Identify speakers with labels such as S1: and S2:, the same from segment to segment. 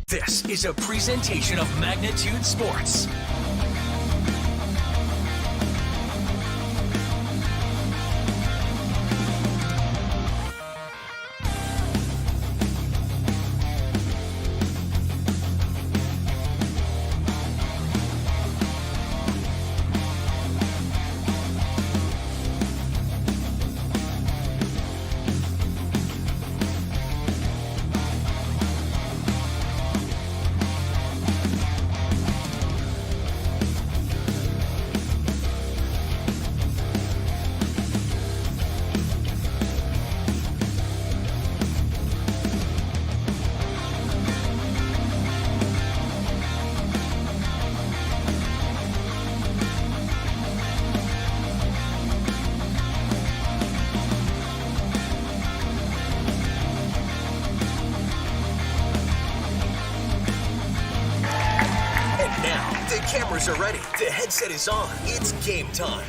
S1: This is a presentation of Magnitude Sports. Cameras are ready. The headset is on. It's game time.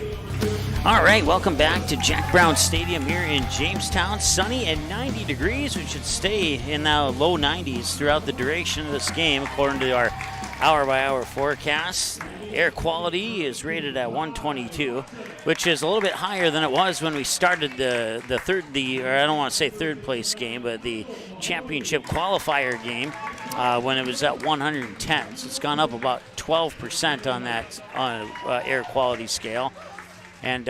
S2: All right, welcome back to Jack Brown Stadium here in Jamestown. Sunny and 90 degrees. We should stay in the low 90s throughout the duration of this game, according to our hour-by-hour forecast. Air quality is rated at 122, which is a little bit higher than it was when we started the I don't want to say third place game, but the championship qualifier game when it was at 110. So it's gone up about 12% on that air quality scale. And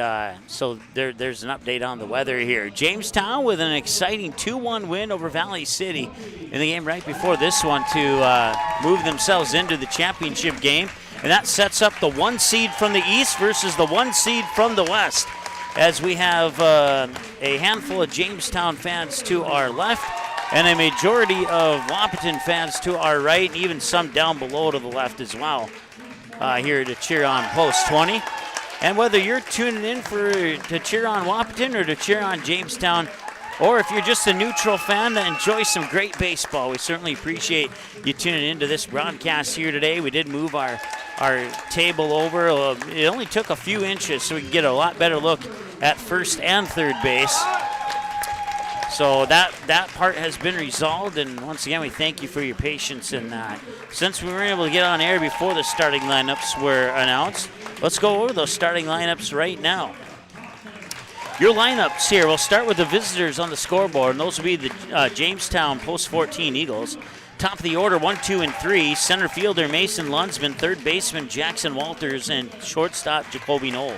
S2: so there's an update on the weather here. Jamestown with an exciting 2-1 win over Valley City in the game right before this one to move themselves into the championship game. And that sets up the 1 seed from the east versus the 1 seed from the west, as we have a handful of Jamestown fans to our left and a majority of Wahpeton fans to our right, and even some down below to the left as well, here to cheer on Post 20. And whether you're tuning in to cheer on Wahpeton or to cheer on Jamestown, or if you're just a neutral fan that enjoys some great baseball, we certainly appreciate you tuning into this broadcast here today. We did move our table over. It only took a few inches so we could get a lot better look at first and third base. So that part has been resolved, and once again, we thank you for your patience in that. Since we weren't able to get on air before the starting lineups were announced, let's go over those starting lineups right now. Your lineups here, we'll start with the visitors on the scoreboard, and those will be the Jamestown Post 14 Eagles. Top of the order, 1, 2, and 3. Center fielder Mason Lunsman, third baseman Jackson Walters, and shortstop Jacoby Knoll.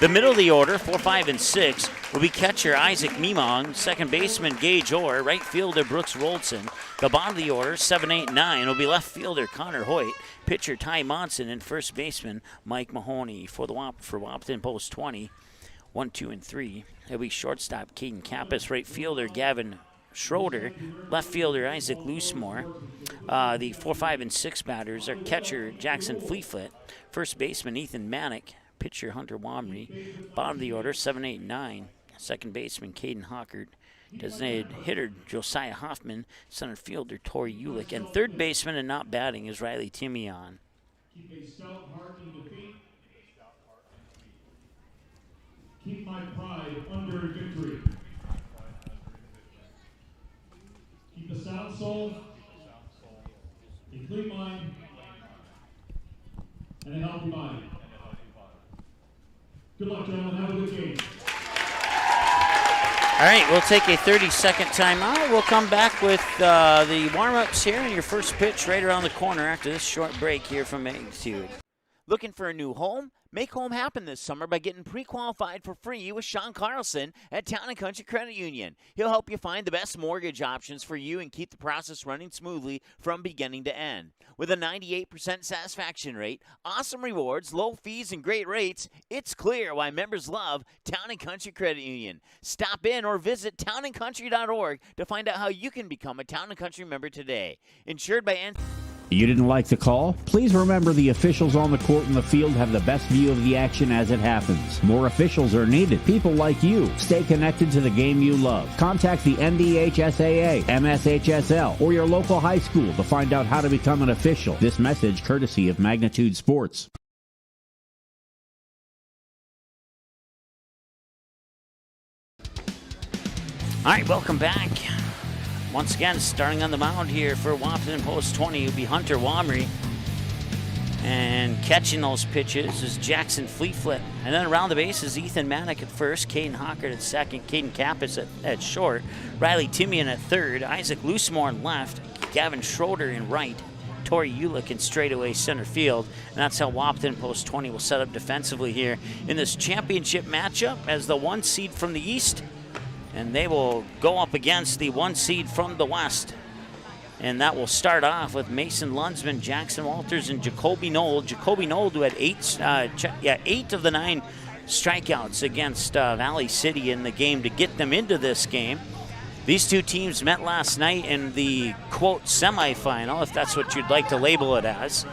S2: The middle of the order, 4, 5, and 6, will be catcher Isaac Mimong, second baseman Gage Orr, right fielder Brooks Roldson. The bottom of the order, 7, 8, 9, will be left fielder Connor Hoyt, pitcher Ty Monson, and first baseman Mike Mahoney. For Wahpeton Post 20, 1, 2, and 3, it'll be shortstop Caden Kappas, right fielder Gavin Schroeder, left fielder Isaac Loosemore. The 4, 5, and 6 batters are catcher Jackson Fleetfoot, first baseman Ethan Manick, pitcher Hunter Womry. Bottom of the order, 7, 8, 9. Second baseman Caden Hockert. Designated hitter Josiah Hoffman. Center fielder Tori Ulick. And third baseman and not batting is Riley Timian.
S3: Keep a stout heart in defeat. Keep my pride under victory. Keep a sound soul, a clean mind, and a healthy body. Good luck, gentlemen. Have a good game.
S2: All right, we'll take a 30-second timeout. We'll come back with the warm-ups here and your first pitch right around the corner after this short break here from Magnitude. Looking for a new home? Make home happen this summer by getting pre-qualified for free with Sean Carlson at Town & Country Credit Union. He'll help you find the best mortgage options for you and keep the process running smoothly from beginning to end. With a 98% satisfaction rate, awesome rewards, low fees, and great rates, it's clear why members love Town & Country Credit Union. Stop in or visit townandcountry.org to find out how you can become a Town & Country member today. Insured by
S4: You didn't like the call? Please remember the officials on the court and the field have the best view of the action as it happens. More officials are needed. People like you. Stay connected to the game you love. Contact the NDHSAA, MSHSL, or your local high school to find out how to become an official. This message courtesy of Magnitude Sports.
S2: All right, welcome back. Once again, starting on the mound here for Wahpeton post 20 will be Hunter Wamry. And catching those pitches is Jackson Fleetfoot. And then around the bases, Ethan Manick at first, Caden Hockert at second, Caden Kappas at short, Riley Timian at third, Isaac Loosemore in left, Gavin Schroeder in right, Tori Ulick in straightaway center field. And that's how Wahpeton post 20 will set up defensively here in this championship matchup as the 1 seed from the east. And they will go up against the 1 seed from the west. And that will start off with Mason Lunsman, Jackson Walters, and Jacoby Nold. Jacoby Nold, who had 8 of the 9 strikeouts against Valley City in the game to get them into this game. These two teams met last night in the, quote, semifinal, if that's what you'd like to label it as.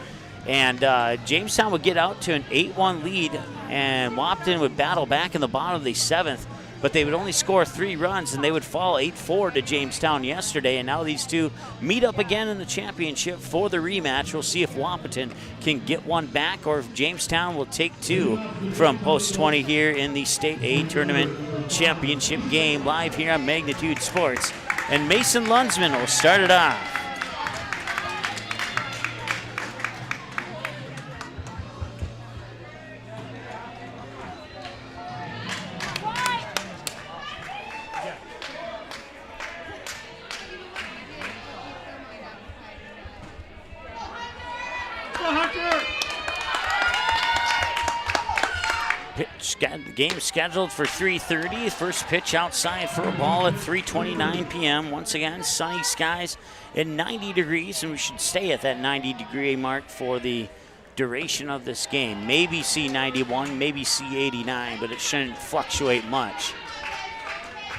S2: And Jamestown would get out to an 8-1 lead, and Wahpeton would battle back in the bottom of the 7th. But they would only score 3 runs, and they would fall 8-4 to Jamestown yesterday. And now these two meet up again in the championship for the rematch. We'll see if Wahpeton can get one back or if Jamestown will take 2 from post 20 here in the State A Tournament Championship game live here on Magnitude Sports. And Mason Lunsman will start it off. The game scheduled for 3:30. First pitch outside for a ball at 3:29 p.m. Once again, sunny skies and 90 degrees, and we should stay at that 90-degree mark for the duration of this game. Maybe see 91, maybe see 89, but it shouldn't fluctuate much.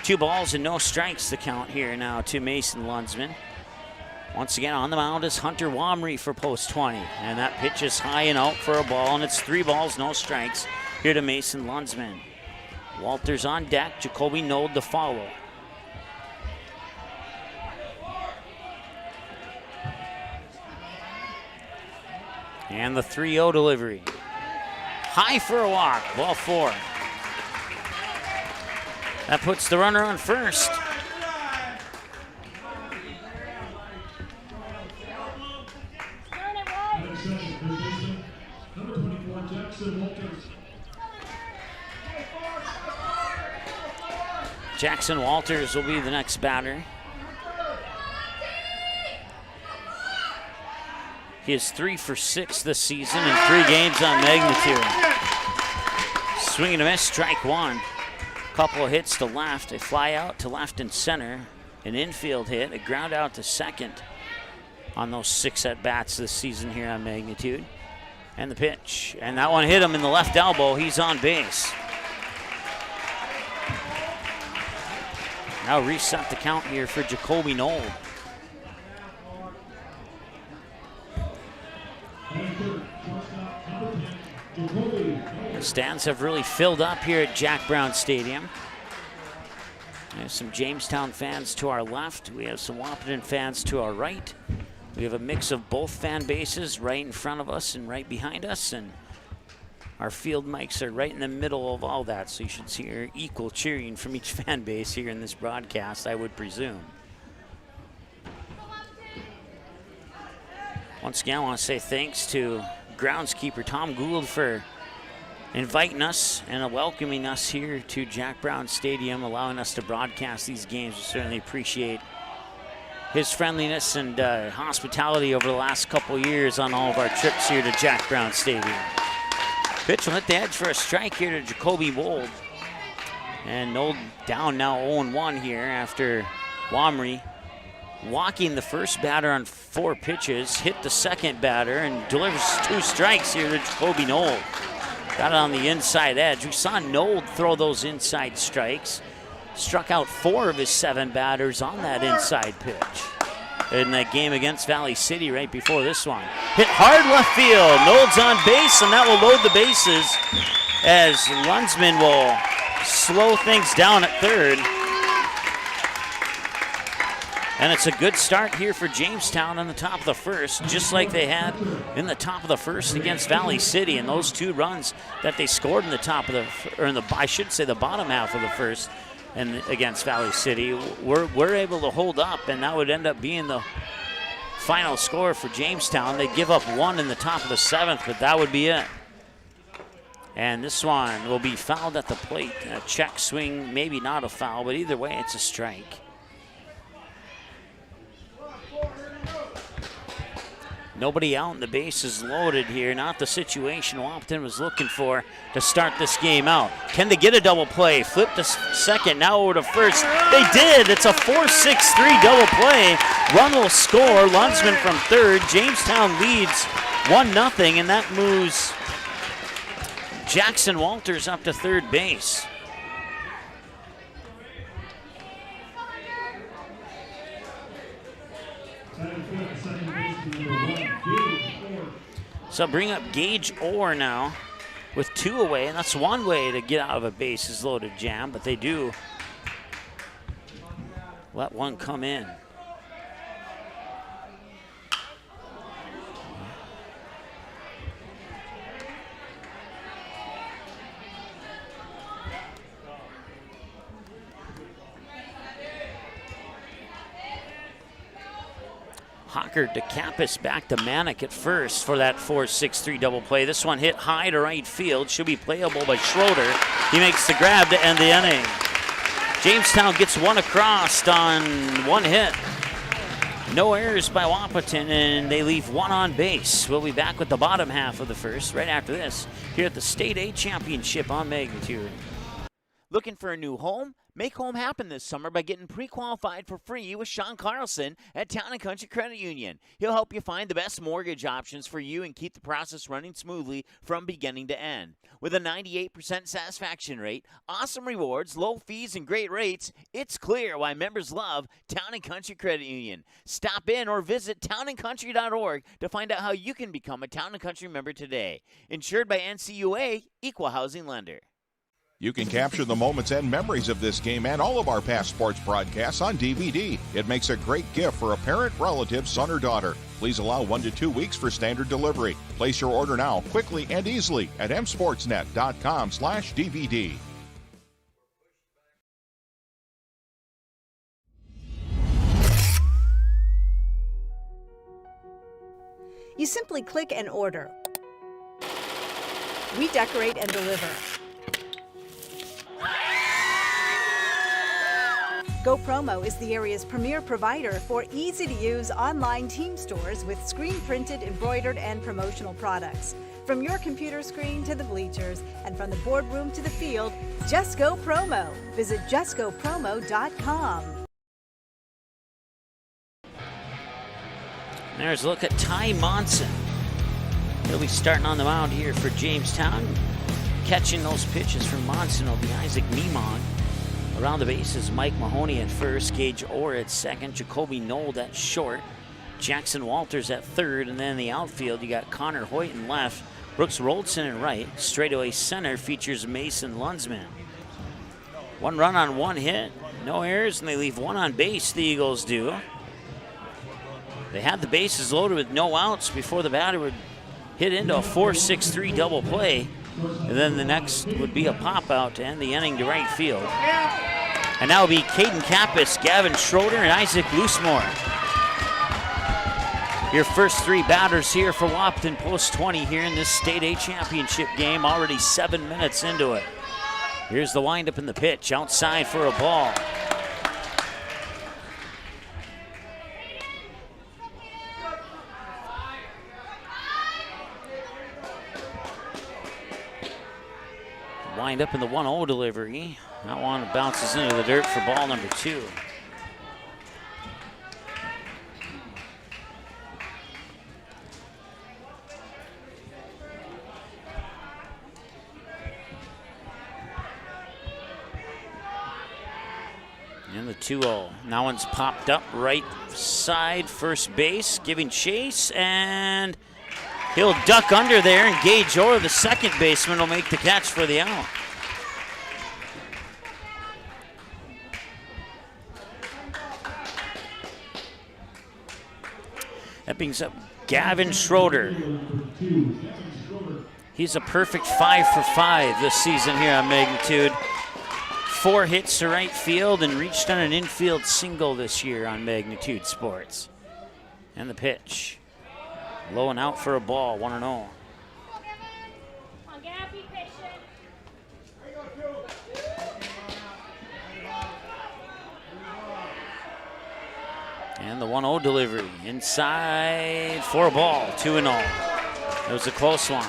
S2: 2 balls and no strikes to count here now to Mason Lunsman. Once again, on the mound is Hunter Wamry for post 20, and that pitch is high and out for a ball, and it's 3 balls, no strikes here to Mason Lunsman. Walters on deck, Jacoby Nold to follow. And the 3-0 delivery. High for a walk, ball 4. That puts the runner on first.
S3: Number 24, Jackson Walters.
S2: Jackson Walters will be the next batter. He is 3 for 6 this season in 3 games on Magnitude. Swing and a miss, strike 1. Couple of hits to left, a fly out to left and center, an infield hit, a ground out to second on those 6 at-bats this season here on Magnitude. And the pitch, and that one hit him in the left elbow. He's on base. Now reset the count here for Jacoby Nold. The stands have really filled up here at Jack Brown Stadium. We have some Jamestown fans to our left. We have some Wahpeton fans to our right. We have a mix of both fan bases right in front of us and right behind us, and our field mics are right in the middle of all that, so you should hear equal cheering from each fan base here in this broadcast, I would presume. Once again, I want to say thanks to groundskeeper Tom Gould for inviting us and welcoming us here to Jack Brown Stadium, allowing us to broadcast these games. We certainly appreciate his friendliness and hospitality over the last couple years on all of our trips here to Jack Brown Stadium. Pitch will hit the edge for a strike here to Jacoby Nold. And Nold down now 0-1 here after Wamry walking the first batter on 4 pitches, hit the second batter, and delivers 2 strikes here to Jacoby Nold. Got it on the inside edge. We saw Nold throw those inside strikes. Struck out 4 of his 7 batters on that inside pitch in that game against Valley City right before this one. Hit hard left field. Nold's on base, and that will load the bases as Lunsman will slow things down at third. And it's a good start here for Jamestown in the top of the first, just like they had in the top of the first against Valley City. And those 2 runs that they scored in the top of the, or in the, I should say the bottom half of the first, and against Valley City. We're able to hold up, and that would end up being the final score for Jamestown. They give up 1 in the top of the 7th, but that would be it. And this one will be fouled at the plate. A check swing, maybe not a foul, but either way, it's a strike. Nobody out and the base is loaded here. Not the situation Wahpeton was looking for to start this game out. Can they get a double play? Flip to second, now over to first. They did. It's a 4-6-3 double play. Run will score. Lundsman from third. Jamestown leads 1-0, and that moves Jackson Walters up to third base. So bring up Gage Orr now with 2 away, and that's one way to get out of a bases loaded jam, but they do let one come in. Hocker to Kappas, back to Manick at first for that 4-6-3 double play. This one hit high to right field. Should be playable by Schroeder. He makes the grab to end the inning. Jamestown gets one across on 1 hit. No errors by Wahpeton, and they leave 1 on base. We'll be back with the bottom half of the first right after this here at the State A Championship on Magnitude.
S5: Looking for a new home? Make home happen this summer by getting pre-qualified for free with Sean Carlson at Town & Country Credit Union. He'll help you find the best mortgage options for you and keep the process running smoothly from beginning to end. With a 98% satisfaction rate, awesome rewards, low fees, and great rates, it's clear why members love Town & Country Credit Union. Stop in or visit townandcountry.org to find out how you can become a Town & Country member today. Insured by NCUA, Equal Housing Lender.
S6: You can capture the moments and memories of this game and all of our past sports broadcasts on DVD. It makes a great gift for a parent, relative, son, or daughter. Please allow 1 to 2 weeks for standard delivery. Place your order now, quickly and easily at msportsnet.com/DVD.
S7: You simply click and order. We decorate and deliver. GoPromo is the area's premier provider for easy-to-use online team stores with screen-printed, embroidered, and promotional products. From your computer screen to the bleachers, and from the boardroom to the field, just go promo. Visit justgopromo.com.
S2: There's a look at Ty Monson. He'll be starting on the mound here for Jamestown. Catching those pitches from Monson will be Isaac Nemon. Around the bases, Mike Mahoney at first, Gage Orr at second, Jacoby Nold at short, Jackson Walters at third, and then in the outfield you got Connor Hoyt in left, Brooks Roldson in right. Straightaway center features Mason Lundsman. 1 run on 1 hit, no errors, and they leave 1 on base, the Eagles do. They had the bases loaded with no outs before the batter would hit into a 4-6-3 double play. And then the next would be a pop out to end the inning to right field. And now will be Caden Kappas, Gavin Schroeder, and Isaac Loosemore. Your first 3 batters here for Wahpeton post 20 here in this State A Championship game, already 7 minutes into it. Here's the windup and the pitch, outside for a ball. Wind up in the 1-0 delivery. That one bounces into the dirt for ball number 2. And the 2-0. Now one's popped up right side, first base, giving chase, and he'll duck under there, and Gage Orr, the second baseman, will make the catch for the out. That brings up Gavin Schroeder. He's a perfect 5 for 5 this season here on Magnitude. 4 hits to right field and reached on an infield single this year on Magnitude Sports. And the pitch. Low and out for a ball, 1-0. And the 1-0 delivery inside for a ball, 2-0. It was a close one.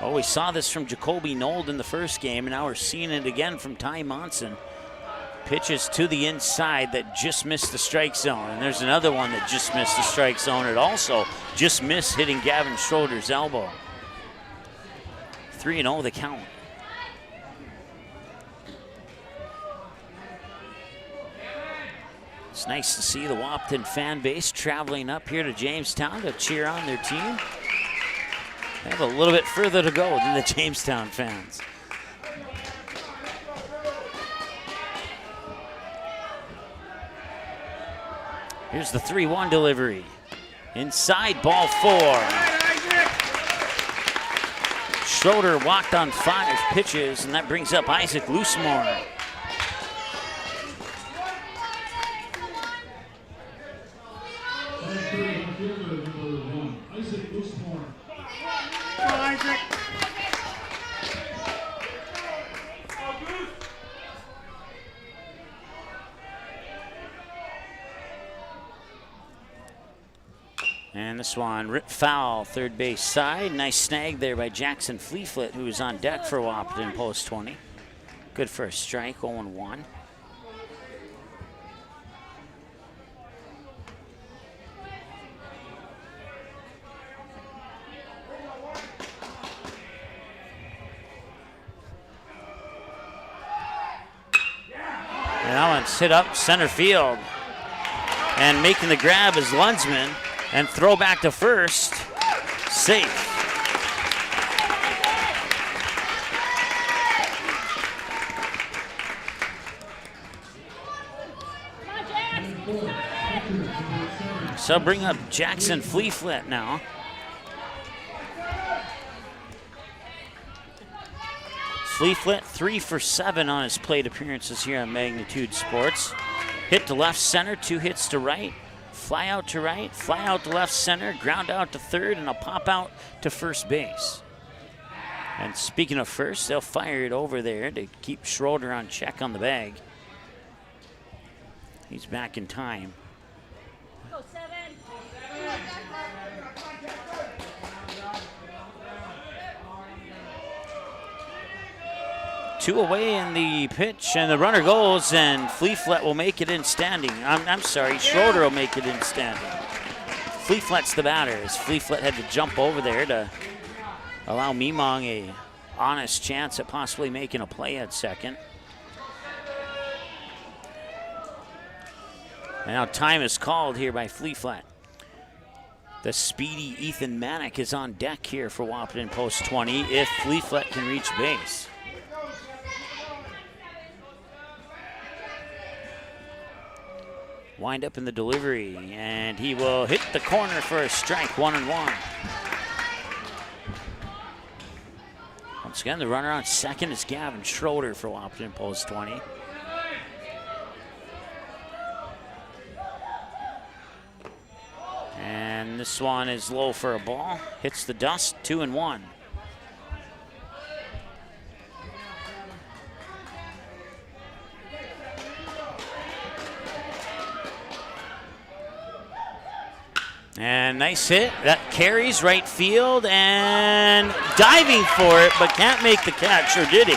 S2: Oh, we saw this from Jacoby Nold in the first game, and now we're seeing it again from Ty Monson. Pitches to the inside that just missed the strike zone. And there's another one that just missed the strike zone. It also just missed hitting Gavin Schroeder's elbow. 3-0 the count. It's nice to see the Wahpeton fan base traveling up here to Jamestown to cheer on their team. They have a little bit further to go than the Jamestown fans. Here's the 3-1 delivery. Inside, ball 4. Schroeder walked on 5 pitches, and that brings up Isaac Loosemore. And this one ripped foul, third base side. Nice snag there by Jackson Fleeflet, who was on deck for Wahpeton post 20. Good for a strike, 0-1. And that one's hit up center field. And making the grab is Lunsman. And throw back to first. Safe. So bring up Jackson Fleeflet now. Fleeflet 3 for 7 on his plate appearances here on Magnitude Sports. Hit to left center, 2 hits to right. Fly out to right, fly out to left center, ground out to third, and a pop out to first base. And speaking of first, they'll fire it over there to keep Schroeder on check on the bag. He's back in time. Go 7. 2 away in the pitch, and the runner goes, and Fleeflet will make it in standing. I'm sorry, Schroeder will make it in standing. Fleeflet's the batter, as Fleeflet had to jump over there to allow Mimong a honest chance at possibly making a play at second. And now time is called here by Fleeflet. The speedy Ethan Manick is on deck here for Wahpeton post 20 if Fleeflet can reach base. Wind up in the delivery, and he will hit the corner for a strike, 1-1. Once again, the runner on second is Gavin Schroeder for Wahpeton post 20. And this one is low for a ball. Hits the dust, 2-1. And nice hit. That carries right field and diving for it, but can't make the catch, or did he?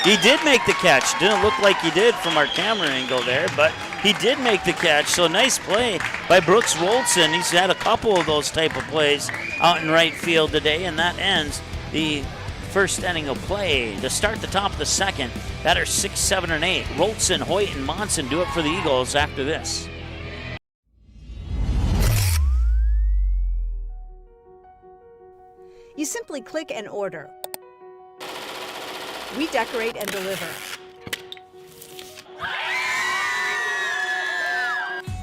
S2: He did make the catch. Didn't look like he did from our camera angle there, but he did make the catch. So nice play by Brooks Woldson. He's had a couple of those type of plays out in right field today, and that ends the first inning of play. To start the top of the second, batters 6, 7, and 8. Woldson, Hoyt, and Monson do it for the Eagles after this.
S7: You simply click and order. We decorate and deliver.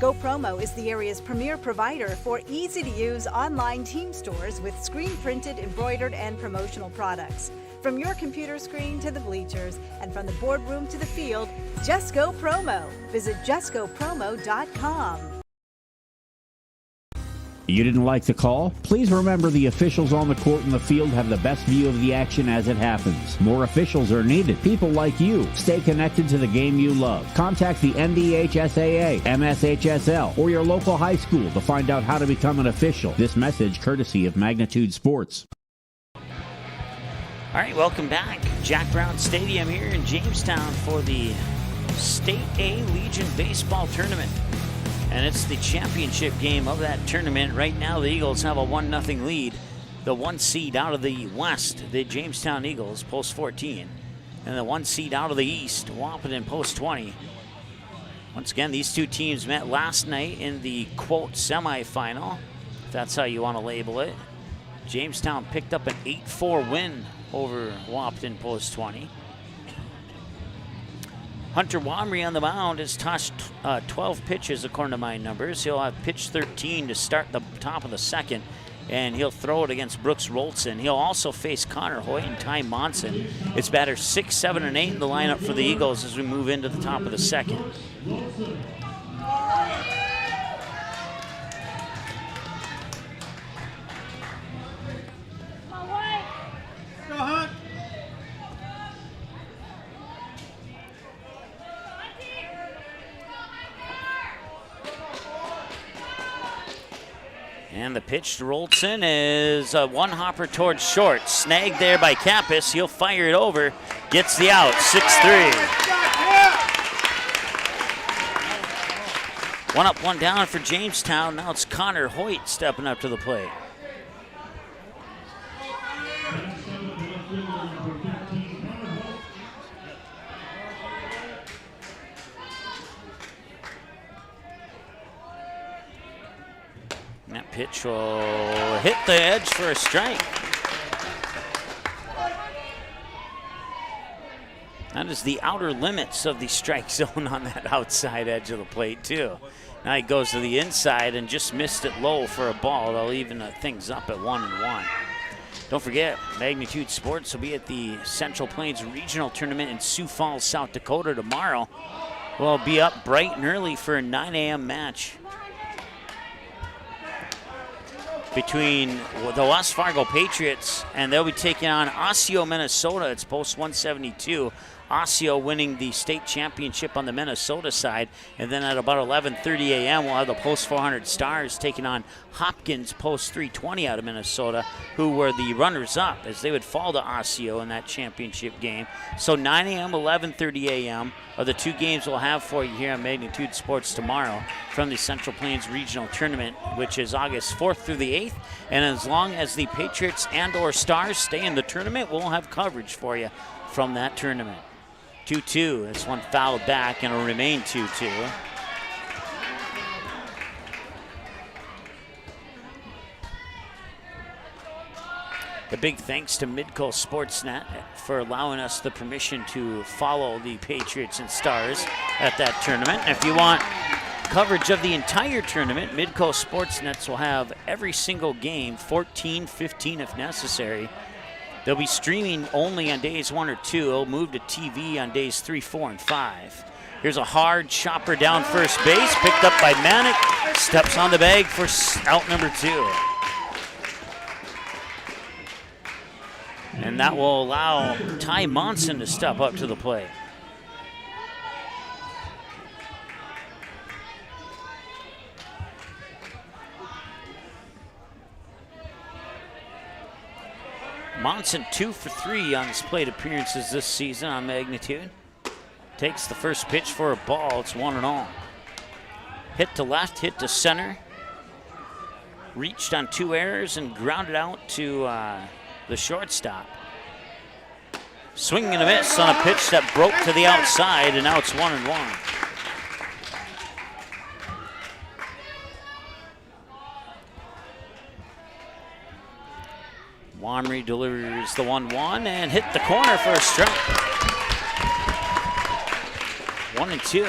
S7: Go Promo is the area's premier provider for easy-to-use online team stores with screen-printed, embroidered, and promotional products. From your computer screen to the bleachers, and from the boardroom to the field, Just Go Promo. Visit justgopromo.com.
S4: You didn't like the call? Please remember the officials on the court and the field have the best view of the action as it happens. More officials are needed. People like you. Stay connected to the game you love. Contact the NDHSAA, MSHSL, or your local high school to find out how to become an official. This message courtesy of Magnitude Sports.
S2: All right, welcome back. Jack Brown Stadium here in Jamestown for the State A Legion Baseball Tournament. And it's the championship game of that tournament. Right now, the Eagles have a 1-0 lead. The 1 seed out of the West, the Jamestown Eagles, post 14. And the 1 seed out of the East, Wahpeton, post 20. Once again, these two teams met last night in the, quote, semifinal, if that's how you want to label it. Jamestown picked up an 8-4 win over Wahpeton, post 20. Hunter Wamry on the mound has touched 12 pitches according to my numbers. He'll have pitch 13 to start the top of the second, and he'll throw it against Brooks Roltson. He'll also face Connor Hoyt and Ty Monson. It's batters 6, 7, and 8 in the lineup for the Eagles as we move into the top of the second. And the pitch to Roltson is a one-hopper towards short. Snagged there by Kappas. He'll fire it over. Gets the out, 6-3. One up, one down for Jamestown. Now it's Connor Hoyt stepping up to the plate. That pitch will hit the edge for a strike. That is the outer limits of the strike zone on that outside edge of the plate, too. Now he goes to the inside and just missed it low for a ball. They'll even things up at 1-1. Don't forget, Magnitude Sports will be at the Central Plains Regional Tournament in Sioux Falls, South Dakota tomorrow. We'll be up bright and early for a 9 a.m. match between the West Fargo Patriots, and they'll be taking on Osseo, Minnesota. It's post 172. Osseo winning the state championship on the Minnesota side. And then at about 11:30 a.m., we'll have the post 400 Stars taking on Hopkins, post 320 out of Minnesota, who were the runners-up as they would fall to Osseo in that championship game. So 9 a.m., 11:30 a.m. are the two games we'll have for you here on Magnitude Sports tomorrow from the Central Plains Regional Tournament, which is August 4th through the 8th. And as long as the Patriots and or Stars stay in the tournament, we'll have coverage for you from that tournament. 2-2. This one fouled back and will remain 2-2. A big thanks to Midco Sportsnet for allowing us the permission to follow the Patriots and Stars at that tournament. And if you want coverage of the entire tournament, Midco Sportsnets will have every single game, 14, 15 if necessary. They'll be streaming only on days 1 or 2. It'll move to TV on days 3, 4, and 5. Here's a hard chopper down first base, picked up by Manick. Steps on the bag for out number 2. And that will allow Ty Monson to step up to the plate. Monson 2 for 3 on his plate appearances this season on Magnitude. Takes the first pitch for a ball. It's 1-0. Hit to left, hit to center. Reached on 2 errors and grounded out to the shortstop. Swing and a miss on a pitch that broke to the outside, and now it's 1-1. Wamry delivers the 1-1 and hit the corner for a strike. 1-2.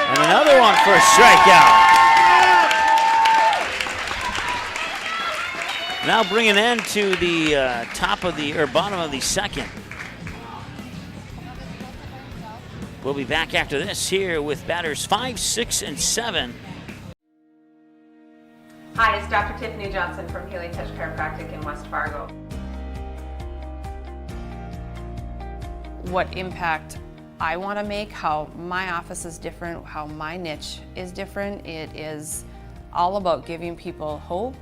S2: And another one for a strikeout. Now bring an end to the bottom of the second. We'll be back after this here with batters 5, 6, and 7.
S8: Hi, it's Dr. Tiffany Johnson from Healing Touch Chiropractic in West Fargo. What impact I want to make, how my office is different, how my niche is different. It is all about giving people hope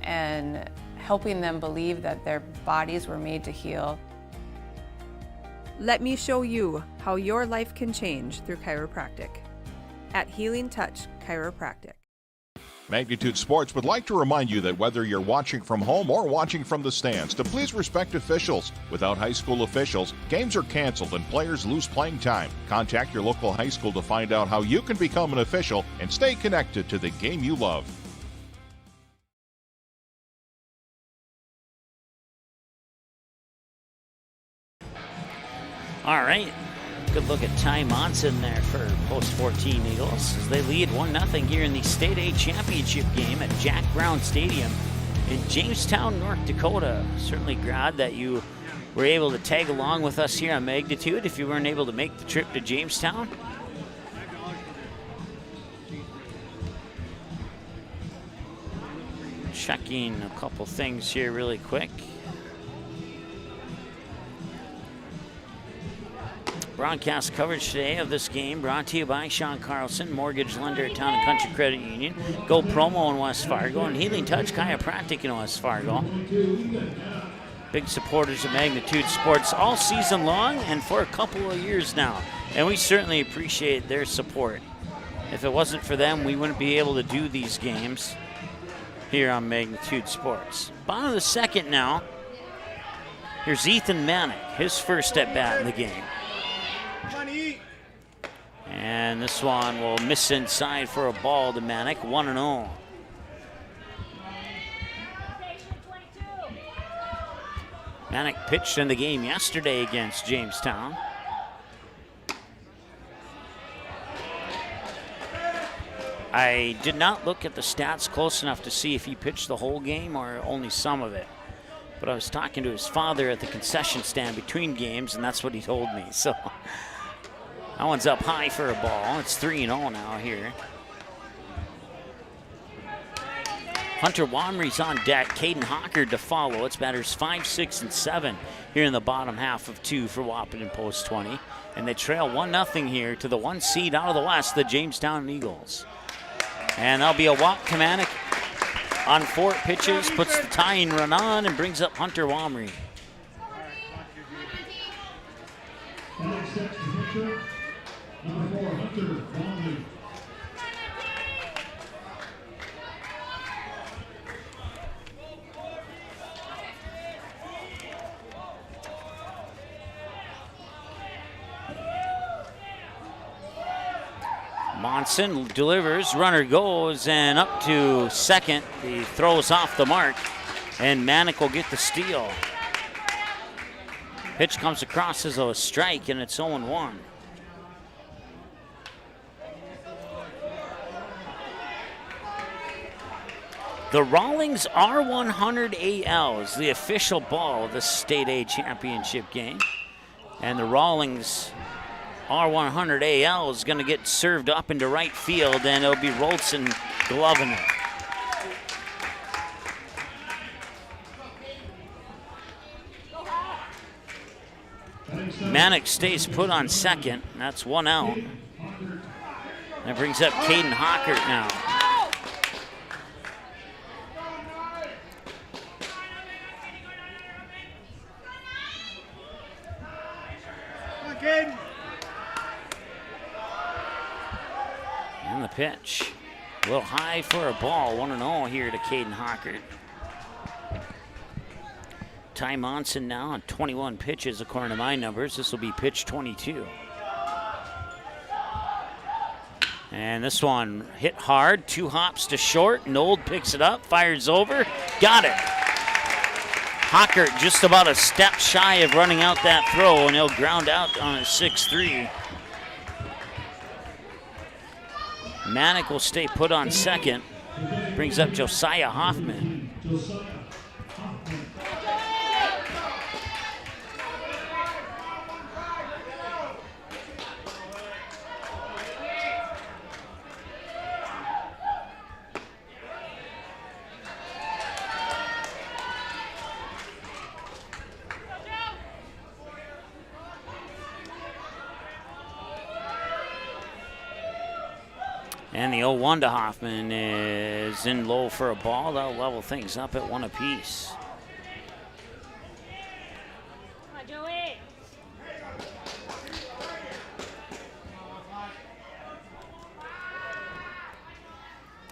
S8: and helping them believe that their bodies were made to heal.
S9: Let me show you how your life can change through chiropractic at Healing Touch Chiropractic.
S6: Magnitude Sports would like to remind you that whether you're watching from home or watching from the stands, to please respect officials. Without high school officials, games are canceled and players lose playing time. Contact your local high school to find out how you can become an official and stay connected to the game you love.
S2: All right. Good look at Ty Monson there for Post 14 Eagles as they lead 1-0 here in the State A Championship game at Jack Brown Stadium in Jamestown, North Dakota. Certainly glad that you were able to tag along with us here on Magnitude if you weren't able to make the trip to Jamestown. Checking a couple things here really quick. Broadcast coverage today of this game brought to you by Sean Carlson, mortgage lender at Town and Country Credit Union, Go Promo in West Fargo, and Healing Touch Chiropractic in West Fargo. Big supporters of Magnitude Sports all season long and for a couple of years now, and we certainly appreciate their support. If it wasn't for them, we wouldn't be able to do these games here on Magnitude Sports. Bottom of the second now. Here's Ethan Manick, his first at bat in the game. And this one will miss inside for a ball to Manick, 1-0. Manick pitched in the game yesterday against Jamestown. I did not look at the stats close enough to see if he pitched the whole game or only some of it. But I was talking to his father at the concession stand between games, and that's what he told me. So that one's up high for a ball. It's 3-0 now here. Hunter Wamry's on deck. Caden Hockard to follow. It's batters 5, 6, and 7 here in the bottom half of 2 for Wahpeton Post 20. And they trail 1-0 here to the 1 seed out of the West, the Jamestown Eagles. And that'll be a walk to Manick on 4 pitches, puts the tying run on, and brings up Hunter Wamry.
S3: Next pitcher, number 4, Hunter Wamry.
S2: Monson delivers, runner goes, and up to second. He throws off the mark, and Manick will get the steal. Pitch comes across as a strike, and it's 0-1. The Rawlings R100AL is the official ball of the State A Championship game. And the Rawlings R100AL is going to get served up into right field, and it'll be Rolson gloving it. Manick stays put on second. That's 1 out. That brings up Caden Hockert now. And the pitch. A little high for a ball. 1-0 here to Caden Hockert. Ty Monson now on 21 pitches according to my numbers. This will be pitch 22. And this one hit hard. 2 hops to short. Nold picks it up, fires over. Got it. Hockert just about a step shy of running out that throw, and he'll ground out on a 6-3. Manick will stay put on second. Brings up Josiah Hoffman. And the 0-1 to Hoffman is in low for a ball. That'll level things up at 1 apiece.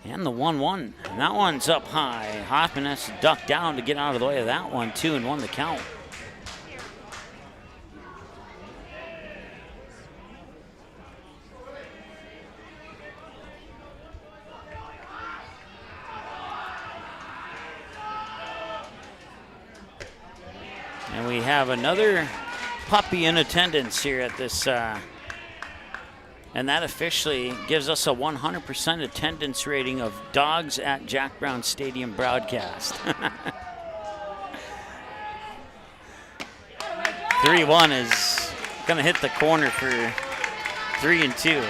S2: And the 1-1. And that one's up high. Hoffman has to duck down to get out of the way of that one. 2-1 the count. And we have another puppy in attendance here at this, and that officially gives us a 100% attendance rating of dogs at Jack Brown Stadium broadcast. 3-1 is gonna hit the corner for 3-2.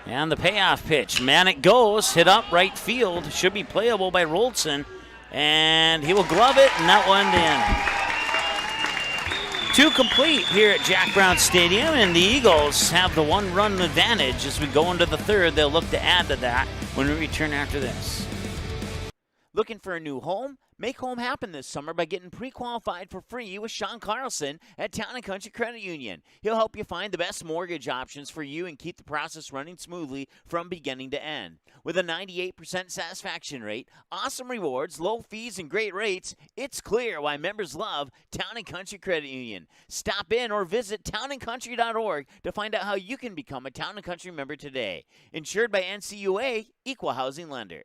S2: And the payoff pitch. Man, it goes. Hit up right field. Should be playable by Roldson. And he will glove it, and that one in. 2 complete here at Jack Brown Stadium, and the Eagles have the 1-run advantage as we go into the third. They'll look to add to that when we return after this.
S5: Looking for a new home? Make home happen this summer by getting pre-qualified for free with Sean Carlson at Town & Country Credit Union. He'll help you find the best mortgage options for you and keep the process running smoothly from beginning to end. With a 98% satisfaction rate, awesome rewards, low fees, and great rates, it's clear why members love Town & Country Credit Union. Stop in or visit townandcountry.org to find out how you can become a Town & Country member today. Insured by NCUA, Equal Housing Lender.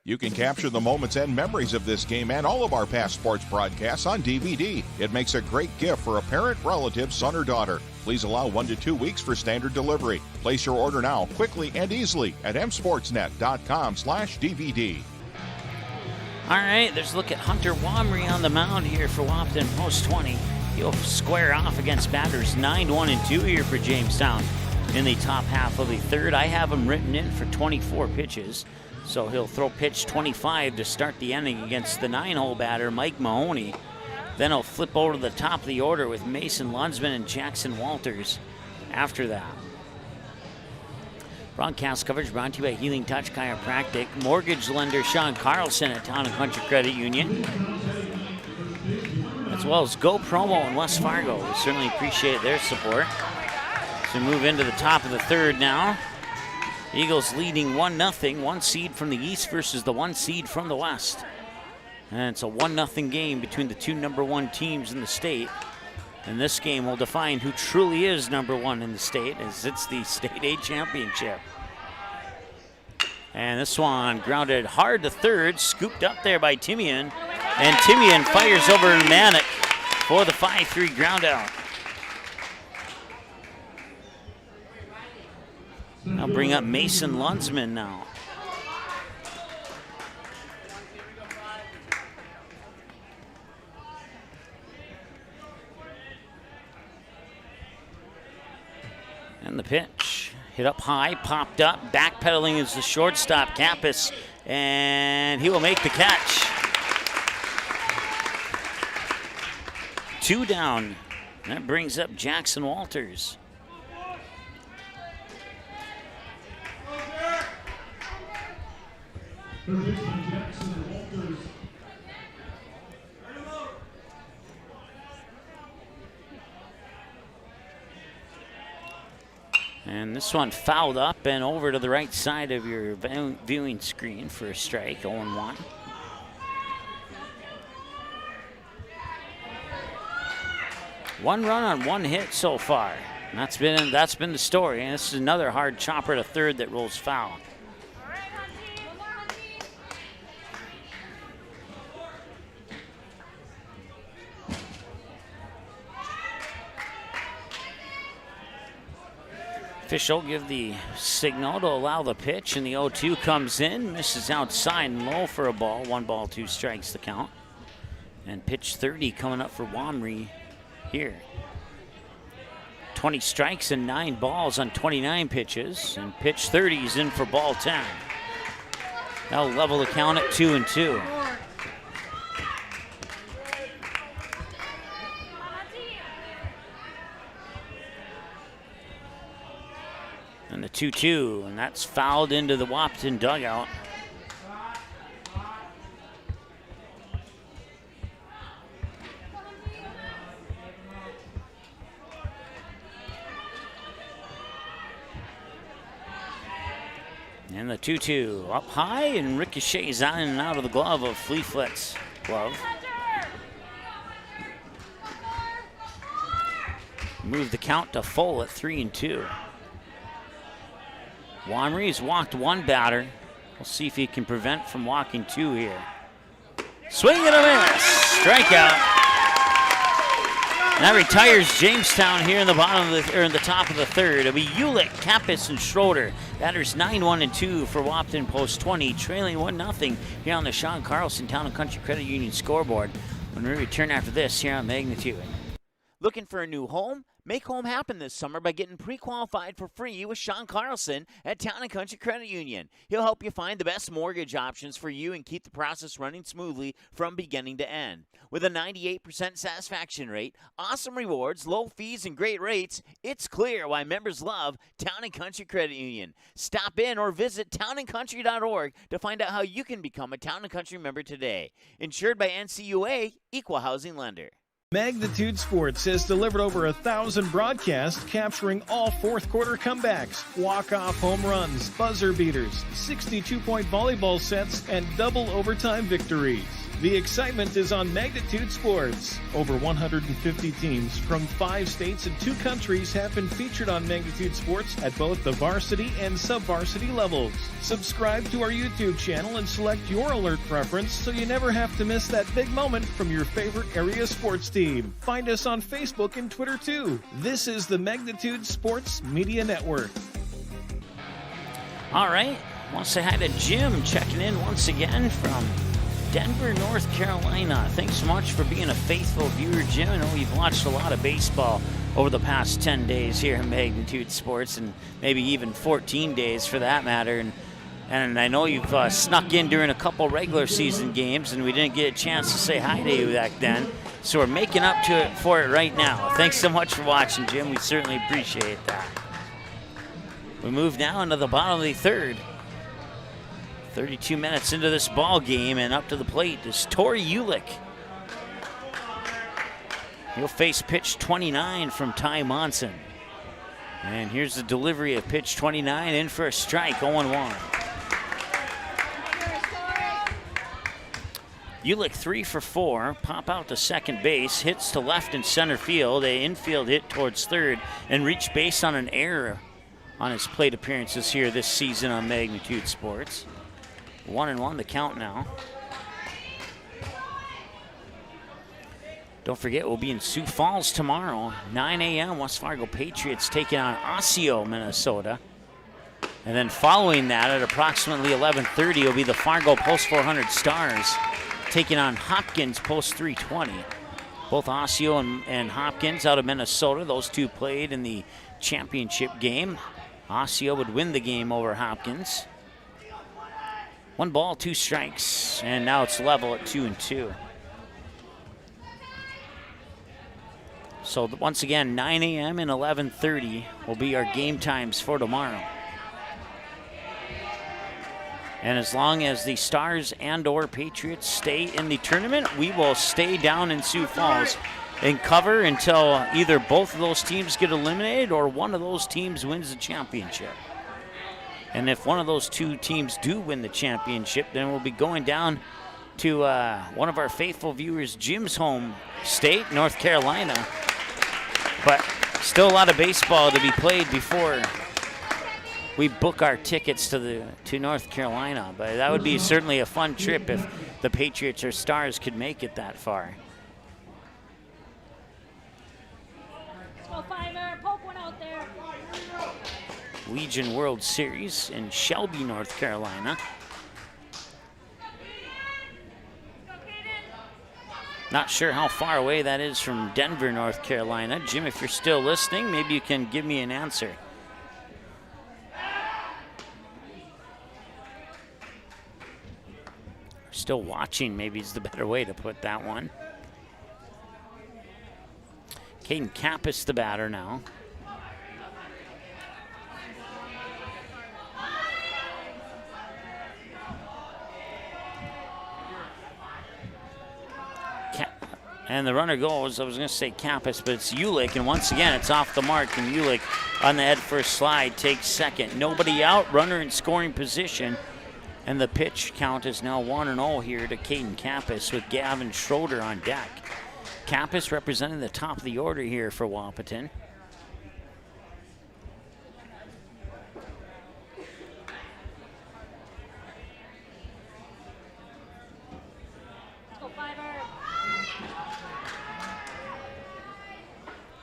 S6: You can capture the moments and memories of this game and all of our past sports broadcasts on DVD. It makes a great gift for a parent, relative, son, or daughter. Please allow 1 to 2 weeks for standard delivery. Place your order now, quickly and easily at msportsnet.com/DVD.
S2: All right, there's a look at Hunter Wamry on the mound here for Wahpeton, post 20. He'll square off against batters 9-1-2 here for Jamestown in the top half of the third. I have him written in for 24 pitches. So he'll throw pitch 25 to start the inning against the 9-hole batter, Mike Mahoney. Then he'll flip over to the top of the order with Mason Lunsman and Jackson Walters after that. Broadcast coverage brought to you by Healing Touch Chiropractic, mortgage lender Sean Carlson at Town & Country Credit Union, as well as Go Promo in West Fargo. We certainly appreciate their support. So move into the top of the third now. Eagles leading 1-0, 1 seed from the east versus the 1 seed from the west. And it's a 1-0 game between the 2 number 1 teams in the state. And this game will define who truly is number 1 in the state, as it's the State A championship. And this one grounded hard to third, scooped up there by Timian. And Timian fires over Manic for the 5-3 ground out. I'll bring up Mason Lunsman now. And the pitch, hit up high, popped up, backpedaling is the shortstop, Kappas, and he will make the catch. 2 down. That brings up Jackson Walters. And this one fouled up and over to the right side of your viewing screen for a strike, 0-1. One run on 1 hit so far. And that's been the story. And this is another hard chopper to third that rolls foul. Official give the signal to allow the pitch, and the 0-2 comes in, misses outside and low for a ball. 1 ball, 2 strikes the count. And pitch 30 coming up for Wamry here. 20 strikes and 9 balls on 29 pitches, and pitch 30 is in for ball 10. That'll level the count at 2-2. 2-2, and that's fouled into the Wahpeton dugout. And the 2-2 up high and ricochets on and out of the glove of Fleetfoot's glove. Move the count to full at 3-2. Wamry's walked one batter. We'll see if he can prevent from walking two here. Swing and a miss. Strikeout. And that retires Jamestown here in the bottom of the, or in the top of the third. It'll be Ulick, Kappus, and Schroeder. Batters 9-1-2 for Wahpeton post 20, trailing 1-0 here on the Sean Carlson Town and Country Credit Union scoreboard. When we return after this here on Magnitude.
S5: Looking for a new home? Make home happen this summer by getting pre-qualified for free with Sean Carlson at Town and Country Credit Union. He'll help you find the best mortgage options for you and keep the process running smoothly from beginning to end. With a 98% satisfaction rate, awesome rewards, low fees, and great rates, it's clear why members love Town and Country Credit Union. Stop in or visit townandcountry.org to find out how you can become a Town and Country member today. Insured by NCUA, Equal Housing Lender.
S10: Magnitude Sports has delivered over 1,000 broadcasts capturing all fourth quarter comebacks, walk-off home runs, buzzer beaters, 62-point volleyball sets, and double overtime victories. The excitement is on Magnitude Sports. Over 150 teams from 5 states and 2 countries have been featured on Magnitude Sports at both the varsity and sub-varsity levels. Subscribe to our YouTube channel and select your alert preference so you never have to miss that big moment from your favorite area sports team. Find us on Facebook and Twitter too. This is the Magnitude Sports Media Network.
S2: All right, I want to say hi to Jim checking in once again from Denver, North Carolina. Thanks so much for being a faithful viewer, Jim. I know you've watched a lot of baseball over the past 10 days here in Magnitude Sports, and maybe even 14 days for that matter. And I know you've snuck in during a couple regular season games, and we didn't get a chance to say hi to you back then. So we're making up to it for it right now. Thanks so much for watching, Jim. We certainly appreciate that. We move now into the bottom of the third. 32 minutes into this ball game, and up to the plate is Tori Ulick. He'll face pitch 29 from Ty Monson. And here's the delivery of pitch 29 in for a strike, 0-1. Ulick 3 for 4, pop out to second base, hits to left and center field, a infield hit towards third, and reach base on an error on his plate appearances here this season on Magnitude Sports. 1-1 the count now. Don't forget, we'll be in Sioux Falls tomorrow, 9 a.m. West Fargo Patriots taking on Osseo, Minnesota. And then following that at approximately 11:30 will be the Fargo Post 400 Stars taking on Hopkins Post 320. Both Osseo and Hopkins out of Minnesota. Those two played in the championship game. Osseo would win the game over Hopkins. 1 ball, 2 strikes, and now it's level at 2-2. So once again, 9 a.m. and 11:30 will be our game times for tomorrow. And as long as the Stars and or Patriots stay in the tournament, we will stay down in Sioux Falls and cover until either both of those teams get eliminated or one of those teams wins the championship. And if one of those two teams do win the championship, then we'll be going down to one of our faithful viewers, Jim's home state, North Carolina. But still a lot of baseball to be played before we book our tickets to North Carolina. But that would be certainly a fun trip if the Patriots or Stars could make it that far.
S11: Let's go, Fiver. Poke one out there.
S2: Legion World Series in Shelby, North Carolina. Not sure how far away that is from Denver, North Carolina. Jim, if you're still listening, maybe you can give me an answer. Still watching, maybe is the better way to put that one. Caden Kappus, the batter now. And the runner goes, I was going to say Kappas, but it's Ulick, and once again it's off the mark, and Ulick on the head first slide takes second. Nobody out, runner in scoring position, and the pitch count is now 1-0 here to Caden Kappas with Gavin Schroeder on deck. Kappas representing the top of the order here for Wahpeton.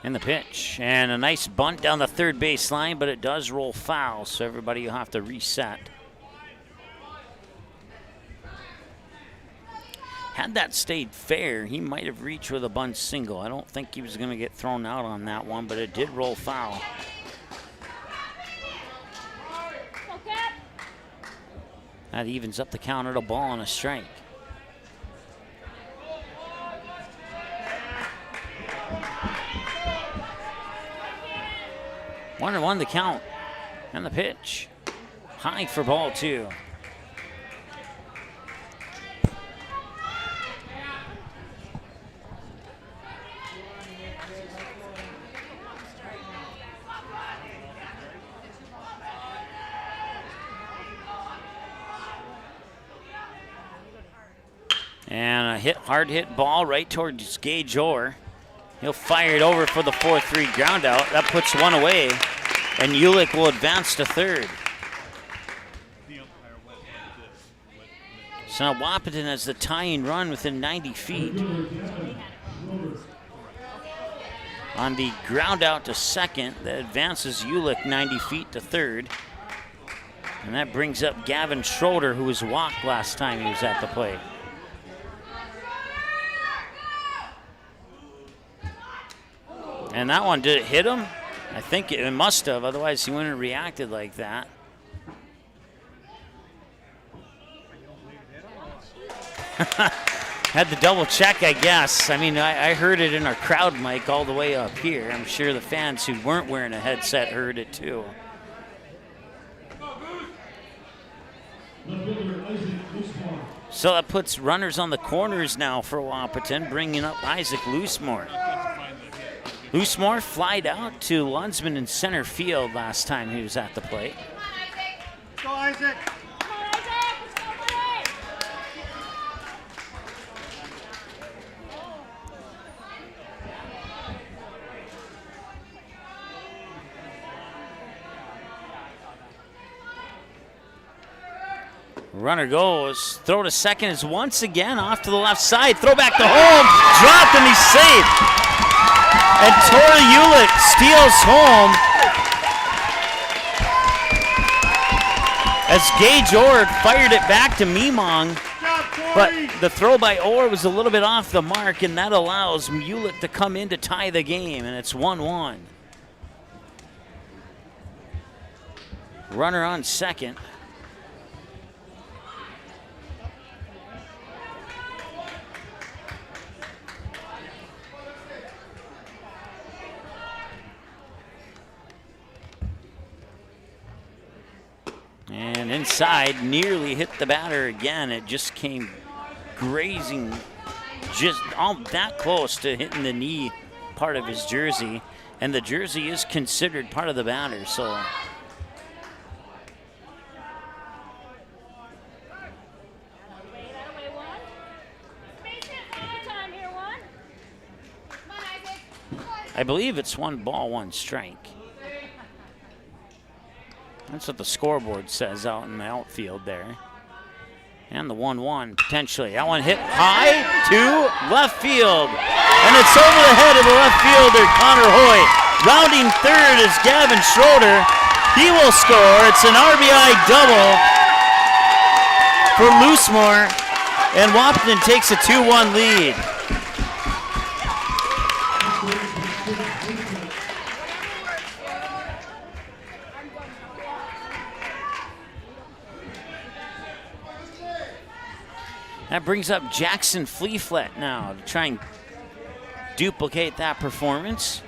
S2: And the pitch, and a nice bunt down the third base line, but it does roll foul, so everybody will have to reset. Had that stayed fair, he might have reached with a bunt single. I don't think he was going to get thrown out on that one, but it did roll foul. That evens up the count at a ball and a strike. One and one the count, and the pitch. High for ball two. And a hard hit ball right towards Gage Orr. He'll fire it over for the 4-3 ground out. That puts one away, and Ulick will advance to third. So now Wahpeton has the tying run within 90 feet. On the ground out to second, that advances Ulick 90 feet to third. And that brings up Gavin Schroeder, who was walked last time he was at the plate. And that one, did it hit him? I think it must have, otherwise he wouldn't have reacted like that. Had to double check, I guess. I mean, I heard it in our crowd mic all the way up here. I'm sure the fans who weren't wearing a headset heard it too. So that puts runners on the corners now for Wahpeton, bringing up Isaac Loosemore. Loosemore flied out to Lunsman in center field last time he was at the plate.
S12: Let's go, Isaac.
S2: Runner goes, throw to second is once again off to the left side, throw back to home, dropped and he's safe. And Tori Ulick steals home as Gage Orr fired it back to Mimong, but the throw by Orr was a little bit off the mark, and that allows Ulick to come in to tie the game, and it's 1-1. Runner on second. And inside, nearly hit the batter again. It just came grazing, just all that close to hitting the knee part of his jersey. And the jersey is considered part of the batter, so. I believe it's 1 ball, 1 strike. That's what the scoreboard says out in the outfield there. And the 1-1 potentially. That one hit high to left field. And it's over the head of the left fielder, Connor Hoy. Rounding third is Gavin Schroeder. He will score. It's an RBI double for Loosemore. And Wahpeton takes a 2-1 lead. That brings up Jackson Fleeflet now to try and duplicate that performance.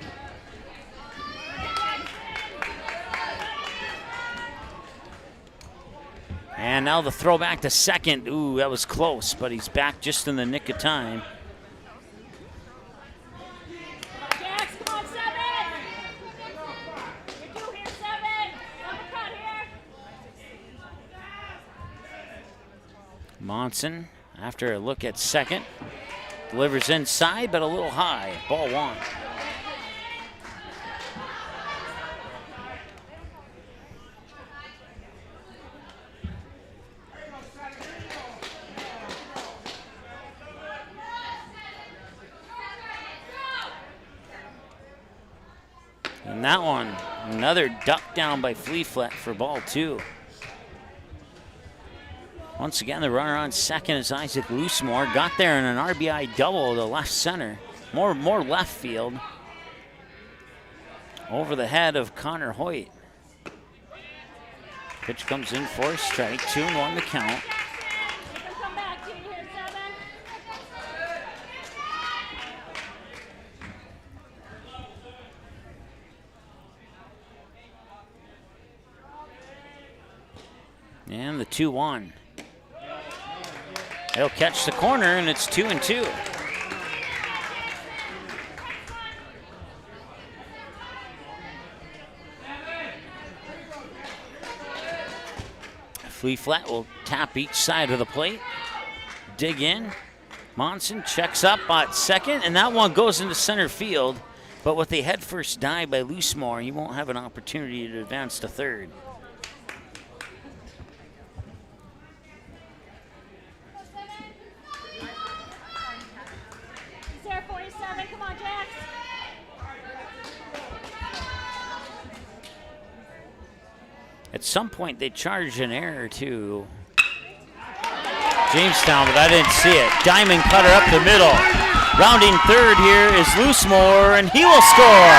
S2: And now the throw back to second. Ooh, that was close, but he's back just in the nick of time. Monson, after a look at second, delivers inside, but a little high. Ball one. And that one, another duck down by Fleaflet for ball two. Once again, the runner on second is Isaac Loosemore. Got there in an RBI double to left center. More left field. Over the head of Connor Hoyt. Pitch comes in for a strike. 2-1 the count. And the 2-1. He'll catch the corner, and it's 2-2. Fleaflet will tap each side of the plate. Dig in. Monson checks up at second, and that one goes into center field. But with a headfirst dive by Loosemore, he won't have an opportunity to advance to third. At some point, they charged an error to Jamestown, but I didn't see it. Diamond cutter up the middle. Rounding third here is Loosemore, and he will score.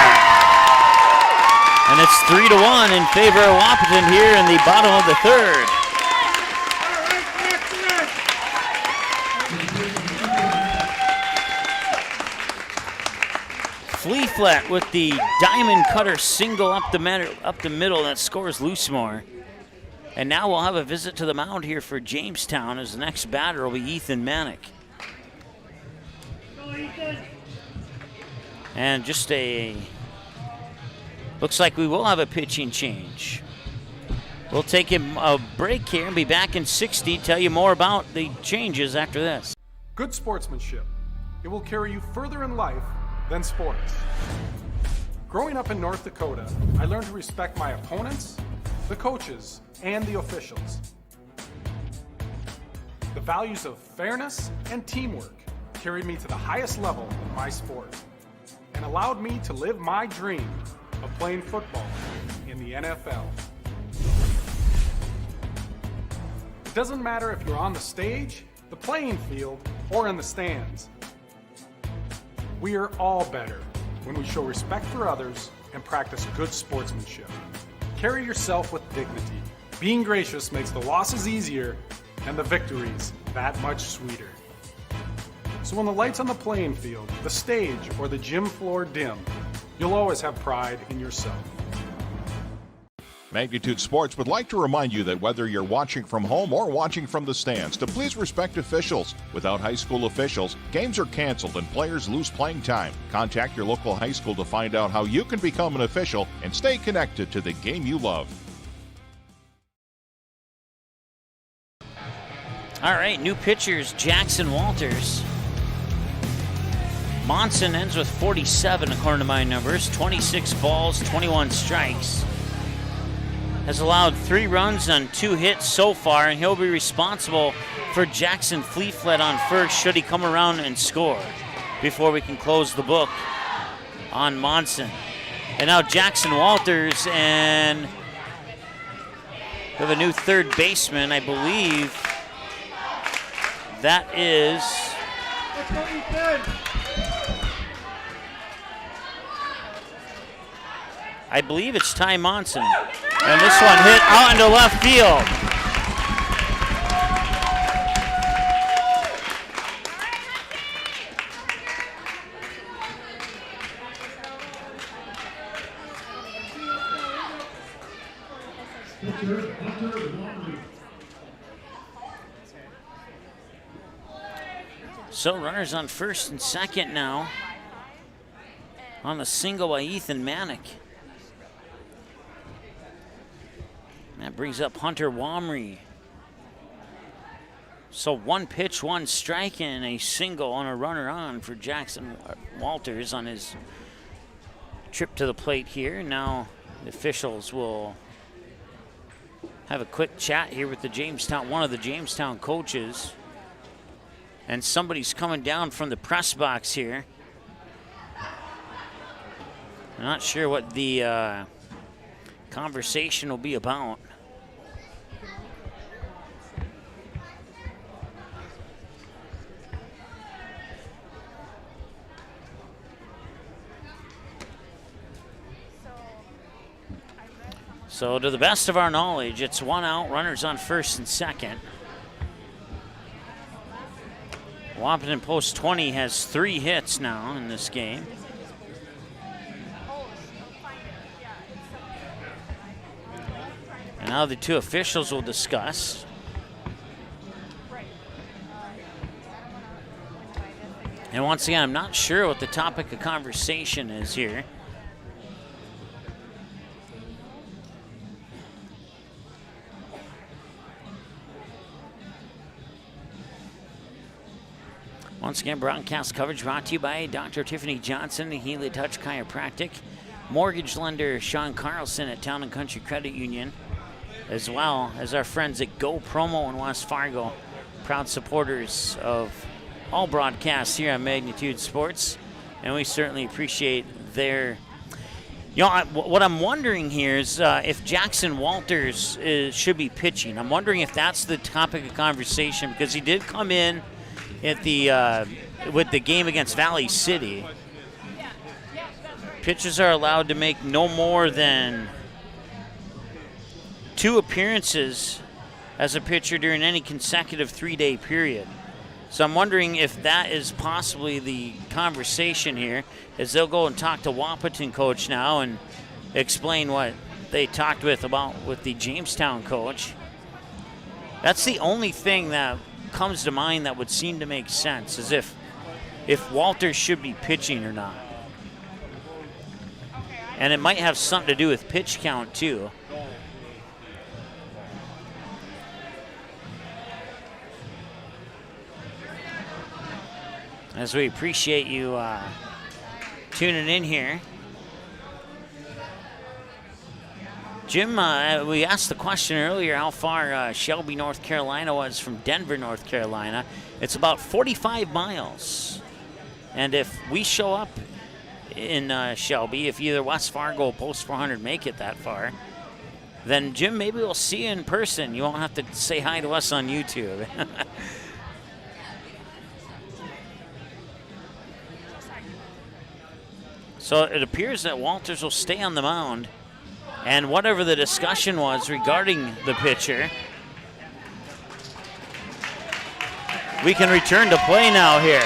S2: And it's 3-1 in favor of Wahpeton here in the bottom of the third. Fleaflet with the diamond cutter single up the middle that scores Loosemore. And now we'll have a visit to the mound here for Jamestown as the next batter will be Ethan Manick. And just looks like we will have a pitching change. We'll take a break here and be back in 60, tell you more about the changes after this.
S13: Good sportsmanship. It will carry you further in life than sports. Growing up in North Dakota, I learned to respect my opponents, the coaches, and the officials. The values of fairness and teamwork carried me to the highest level in my sport and allowed me to live my dream of playing football in the NFL. It doesn't matter if you're on the stage, the playing field, or in the stands. We are all better when we show respect for others and practice good sportsmanship. Carry yourself with dignity. Being gracious makes the losses easier and the victories that much sweeter. So when the lights on the playing field, the stage, or the gym floor dim, you'll always have pride in yourself.
S6: Magnitude Sports would like to remind you that whether you're watching from home or watching from the stands, to please respect officials. Without high school officials, games are canceled and players lose playing time. Contact your local high school to find out how you can become an official and stay connected to the game you love.
S2: All right, new pitchers, Jackson Walters. Monson ends with 47 according to my numbers, 26 balls, 21 strikes. Has allowed 3 runs on 2 hits so far, and he'll be responsible for Jackson Fleaflet on first should he come around and score before we can close the book on Monson. And now Jackson Walters, and we have a new third baseman, I believe. That is I believe it's Ty Monson. And this one hit out into left field. So runners on first and second now on the single by Ethan Manick. That brings up Hunter Wamry. So 1 pitch, 1 strike, and a single on a runner on for Jackson Walters on his trip to the plate here. Now the officials will have a quick chat here with one of the Jamestown coaches. And somebody's coming down from the press box here. I'm not sure what the conversation will be about. So to the best of our knowledge, it's 1 out, runners on first and second. Wahpeton Post 20 has 3 hits now in this game. And now the 2 officials will discuss. And once again, I'm not sure what the topic of conversation is here. Once again, broadcast coverage brought to you by Dr. Tiffany Johnson, Healy Touch Chiropractic, mortgage lender Sean Carlson at Town and Country Credit Union, as well as our friends at Go Promo in West Fargo, proud supporters of all broadcasts here on Magnitude Sports, and we certainly appreciate their. What I'm wondering here is if Jackson Walters should be pitching. I'm wondering if that's the topic of conversation, because he did come in at the with the game against Valley City. Pitchers are allowed to make no more than 2 appearances as a pitcher during any consecutive 3-day period. So I'm wondering if that is possibly the conversation here, as they'll go and talk to Wahpeton coach now and explain what they talked with the Jamestown coach. That's the only thing that comes to mind that would seem to make sense, as if Walters should be pitching or not. And it might have something to do with pitch count too. As we appreciate you tuning in here. Jim, we asked the question earlier how far Shelby, North Carolina was from Denver, North Carolina. It's about 45 miles. And if we show up in Shelby, if either West Fargo or Post 400 make it that far, then Jim, maybe we'll see you in person. You won't have to say hi to us on YouTube. So it appears that Walters will stay on the mound. And whatever the discussion was regarding the pitcher, we can return to play now here.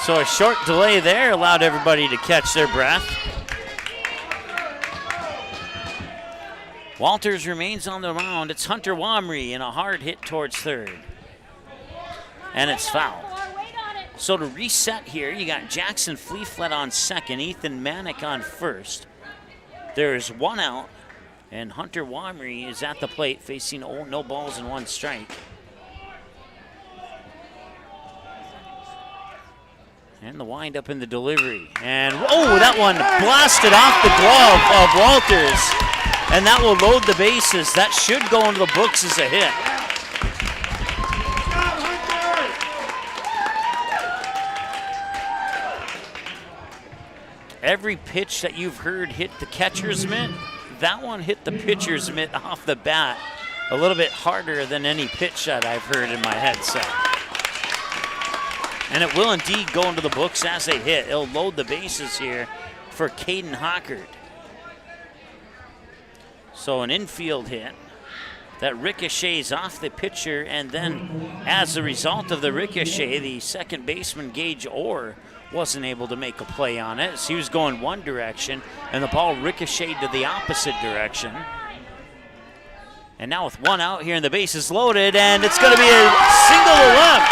S2: So a short delay there allowed everybody to catch their breath. Walters remains on the mound. It's Hunter Wamry in a hard hit towards third. And it's foul. So to reset here, you got Jackson Fleeflet on second, Ethan Manick on first. There's 1 out, and Hunter Wamry is at the plate facing no balls and 1 strike. And the windup in the delivery. And, oh, that one blasted off the glove of Walters. And that will load the bases. That should go into the books as a hit. Every pitch that you've heard hit the catcher's mitt, that one hit the pitcher's mitt off the bat a little bit harder than any pitch that I've heard in my headset. And it will indeed go into the books as a hit. It'll load the bases here for Caden Hockert. So an infield hit that ricochets off the pitcher, and then as a result of the ricochet, the second baseman, Gage Orr, wasn't able to make a play on it. So he was going one direction, and the ball ricocheted to the opposite direction. And now with 1 out here, and the bases loaded, and it's going to be a single to left.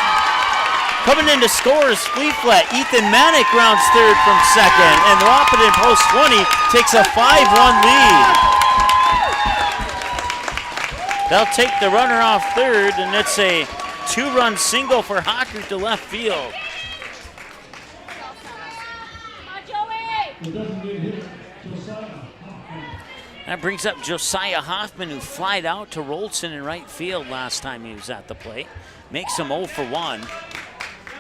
S2: Coming in to score is Fleeflet. Ethan Manick rounds third from second, and Wahpeton Post 20 takes a 5-1 lead. They'll take the runner off third, and it's a 2-run single for Hocker to left field. That brings up Josiah Hoffman, who flied out to Rolson in right field last time he was at the plate. Makes him 0 for 1.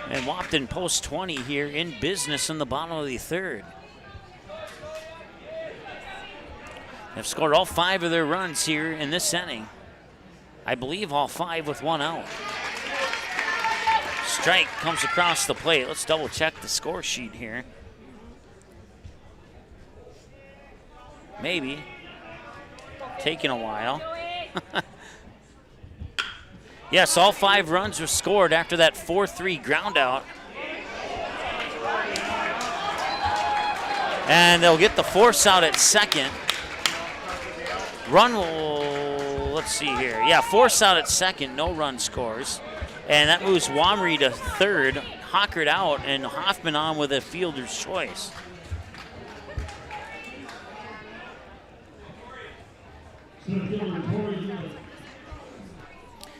S2: And Wahpeton posts 20 here in business in the bottom of the third. They've scored all 5 of their runs here in this inning. I believe all 5 with 1 out. Strike comes across the plate. Let's double check the score sheet here. Maybe. Taking a while. Yes, all 5 runs were scored after that 4-3 ground out. And they'll get the force out at second. Run will, let's see here. Yeah, force out at second, no run scores. And that moves Wamry to third, Hockert out, and Hoffman on with a fielder's choice.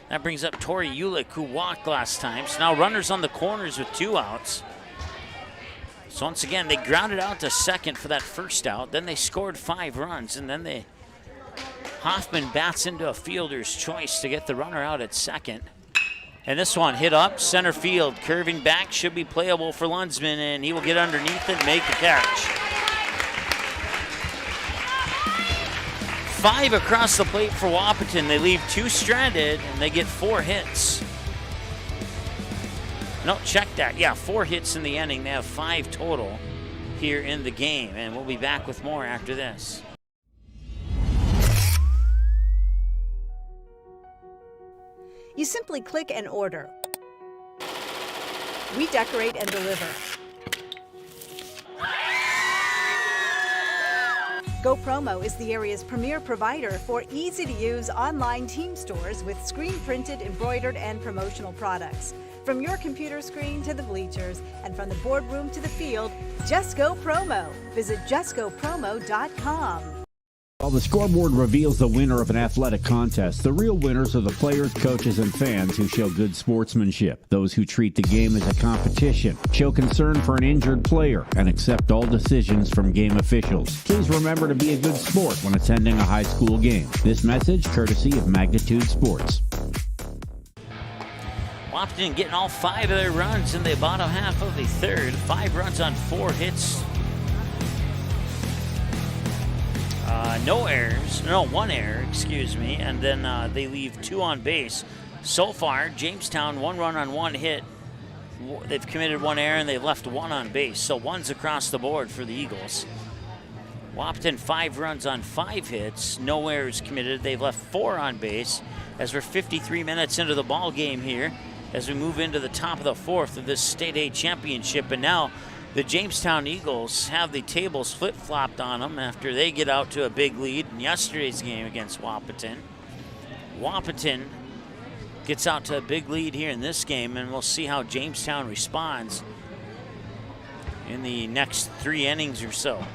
S2: That brings up Tori Ulick, who walked last time. So now runners on the corners with 2 outs. So once again, they grounded out to second for that first out. Then they scored 5 runs, and then Hoffman bats into a fielder's choice to get the runner out at second. And this one hit up center field, curving back, should be playable for Lundsman, and he will get underneath it and make the catch. 5 across the plate for Wahpeton. They leave 2 stranded, and they get 4 hits. No, check that. Yeah, 4 hits in the inning. They have 5 total here in the game, and we'll be back with more after this.
S7: You simply click and order. We decorate and deliver. Go Promo is the area's premier provider for easy-to-use online team stores with screen-printed, embroidered, and promotional products. From your computer screen to the bleachers, and from the boardroom to the field, just go Promo. Visit justgopromo.com.
S4: While the scoreboard reveals the winner of an athletic contest, the real winners are the players, coaches, and fans who show good sportsmanship. Those who treat the game as a competition, show concern for an injured player, and accept all decisions from game officials. Please remember to be a good sport when attending a high school game. This message courtesy of Magnitude Sports.
S2: Wahpeton getting all 5 of their runs in the bottom half of the third. 5 runs on 4 hits. No errors, no, 1 error, excuse me, and then they leave 2 on base. So far, Jamestown 1 run on 1 hit. They've committed 1 error and they've left 1 on base, so 1's across the board for the Eagles. Wahpeton 5 runs on 5 hits, no errors committed. They've left 4 on base as we're 53 minutes into the ball game here as we move into the top of the 4th of this State A championship, and now the Jamestown Eagles have the tables flip-flopped on them after they get out to a big lead in yesterday's game against Wahpeton. Wahpeton gets out to a big lead here in this game, and we'll see how Jamestown responds in the next 3 innings or so.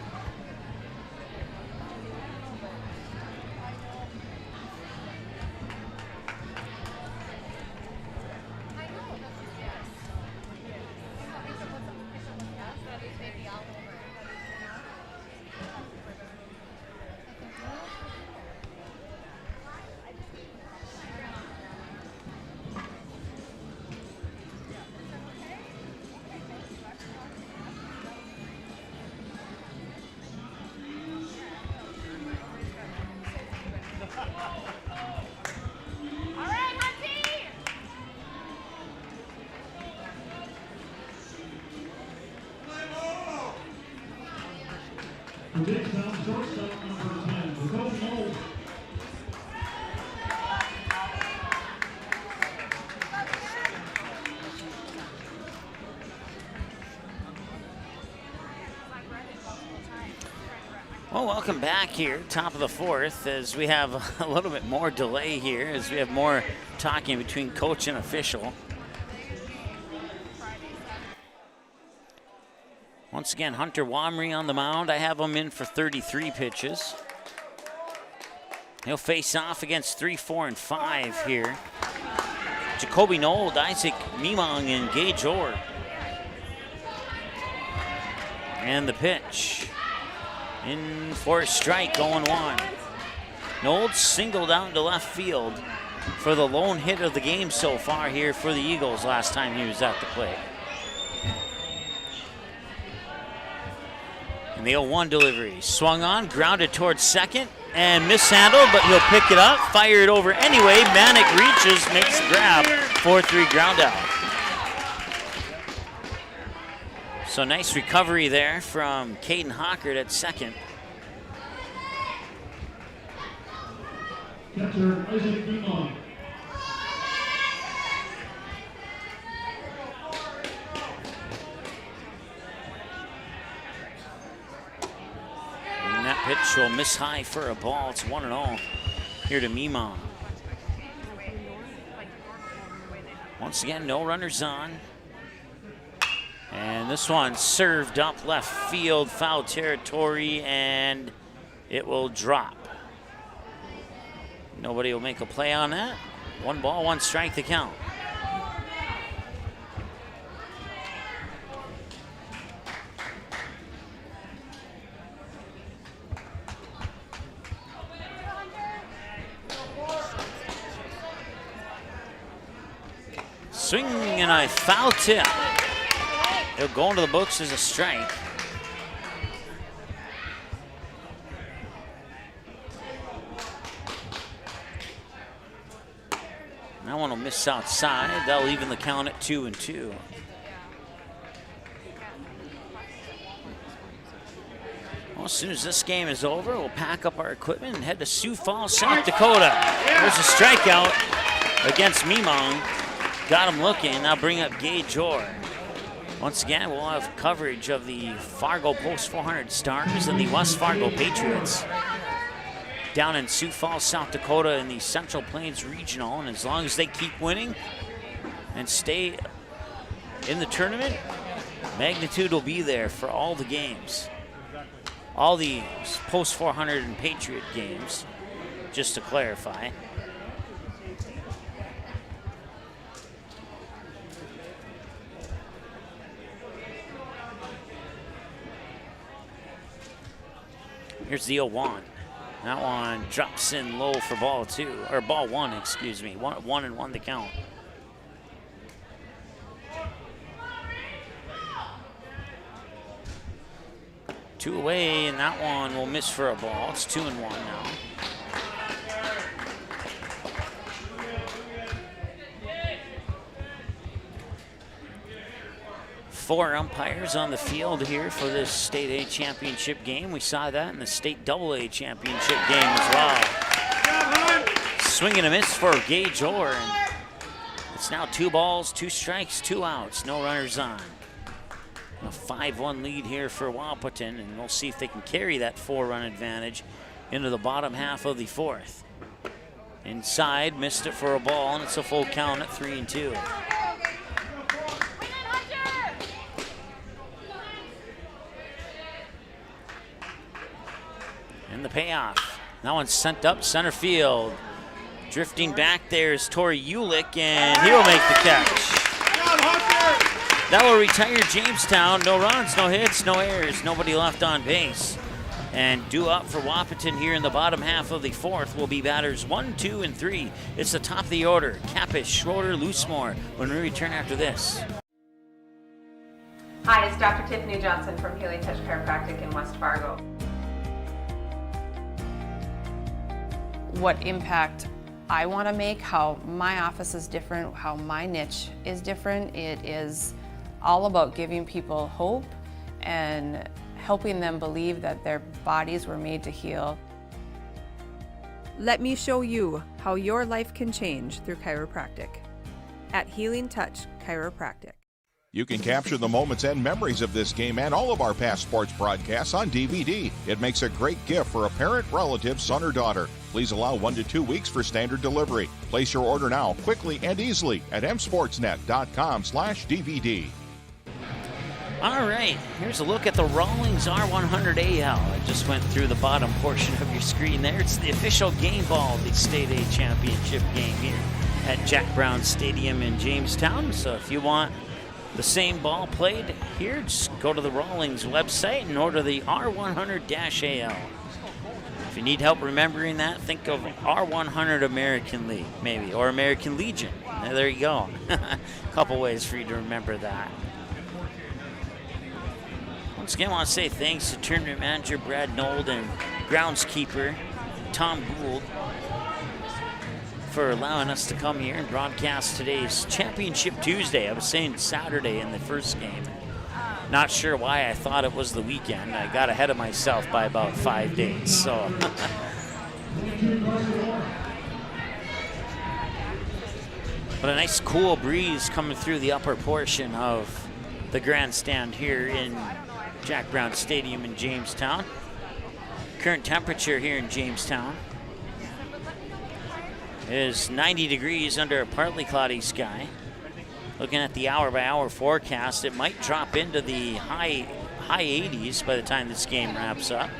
S2: Well, welcome back here, top of the 4th, as we have a little bit more delay here, as we have more talking between coach and official. Once again, Hunter Wamry on the mound. I have him in for 33 pitches. He'll face off against 3, 4, and 5 here. Jacoby Nold, Isaac Mimong, and Gage Orr. And the pitch. In for a strike, 0-1. Nold singled out into left field for the lone hit of the game so far here for the Eagles last time he was at the plate. And the 0-1 delivery. Swung on, grounded towards second, and mishandled, but he'll pick it up, fire it over anyway. Manic reaches, makes the grab, 4-3 ground out. So nice recovery there from Caden Hockert at second.
S3: Catcher Isaac Mimong.
S2: And that pitch will miss high for a ball. It's 1-0 here to Mimong. Once again, no runners on. And this one served up left field, foul territory, and it will drop. Nobody will make a play on that. 1 ball, 1 strike to count. Swing and a foul tip. It'll go into the books as a strike. That one will miss outside. That'll even the count at 2-2. Well, as soon as this game is over, we'll pack up our equipment and head to Sioux Falls, South Dakota. There's a strikeout against Mimong. Got him looking. Now bring up Gage Orr. Once again, we'll have coverage of the Fargo Post 400 Stars and the West Fargo Patriots down in Sioux Falls, South Dakota in the Central Plains Regional. And as long as they keep winning and stay in the tournament, Magnitude will be there for all the games. All the Post 400 and Patriot games, just to clarify. Here's the 0-1. That one drops in low for ball 2, or ball 1, excuse me. 1-1 to count. Two away, and that one will miss for a ball. It's 2-1 now. Four umpires on the field here for this State A championship game. We saw that in the State AA championship game as well. Swing and a miss for Gage Orr. And it's now 2 balls, 2 strikes, 2 outs, no runners on. A 5-1 lead here for Wahpeton, and we'll see if they can carry that 4-run advantage into the bottom half of the 4th. Inside, missed it for a ball, and it's a full count at 3-2. And the payoff. That one's sent up center field. Drifting back there is Tori Ulick, and he'll make the catch. That will retire Jamestown. No runs, no hits, no errors, nobody left on base. And due up for Wahpeton here in the bottom half of the 4th will be batters 1, 2, and 3. It's the top of the order. Kappish, Schroeder, Loosemore when we return after this.
S8: Hi, it's Dr. Tiffany Johnson from Healing Touch Chiropractic in West Fargo. What impact I want to make, how my office is different, how my niche is different. It is all about giving people hope and helping them believe that their bodies were made to heal.
S9: Let me show you how your life can change through chiropractic at Healing Touch Chiropractic.
S6: You can capture the moments and memories of this game and all of our past sports broadcasts on DVD. It makes a great gift for a parent, relative, son, or daughter. Please allow 1 to 2 weeks for standard delivery. Place your order now, quickly and easily at msportsnet.com/DVD.
S2: All right, here's a look at the Rawlings R100AL. I just went through the bottom portion of your screen there. It's the official game ball of the State A Championship game here at Jack Brown Stadium in Jamestown. So if you want the same ball played here, just go to the Rawlings website and order the R100-AL. If you need help remembering that, think of R100 American League, maybe, or American Legion. There you go. A couple ways for you to remember that. Once again, I want to say thanks to tournament manager Brad Nold and groundskeeper Tom Gould for allowing us to come here and broadcast today's Championship Tuesday. I was saying Saturday in the first game. Not sure why I thought it was the weekend. I got ahead of myself by about 5 days. So. But a nice cool breeze coming through the upper portion of the grandstand here in Jack Brown Stadium in Jamestown. Current temperature here in Jamestown is 90 degrees under a partly cloudy sky. Looking at the hour-by-hour forecast, it might drop into the high 80s by the time this game wraps up.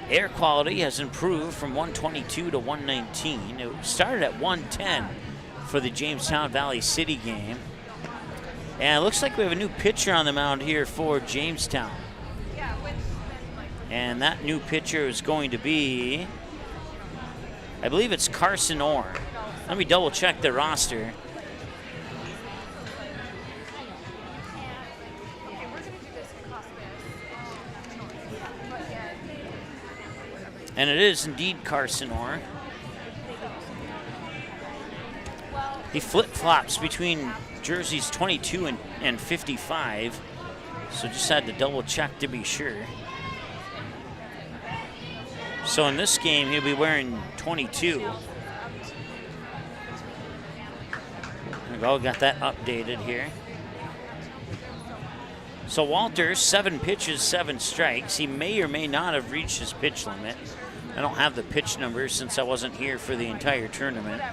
S2: Air quality has improved from 122 to 119. It started at 110 for the Jamestown Valley City game. And it looks like we have a new pitcher on the mound here for Jamestown. And that new pitcher is going to be, I believe it's Carson Orr. Let me double check the roster. And it is indeed Carson Orr. He flip-flops between jerseys 22 and 55, so just had to double check to be sure. So in this game, he'll be wearing 22. There we go, got that updated here. So Walters, 7 pitches, 7 strikes. He may or may not have reached his pitch limit. I don't have the pitch numbers since I wasn't here for the entire tournament.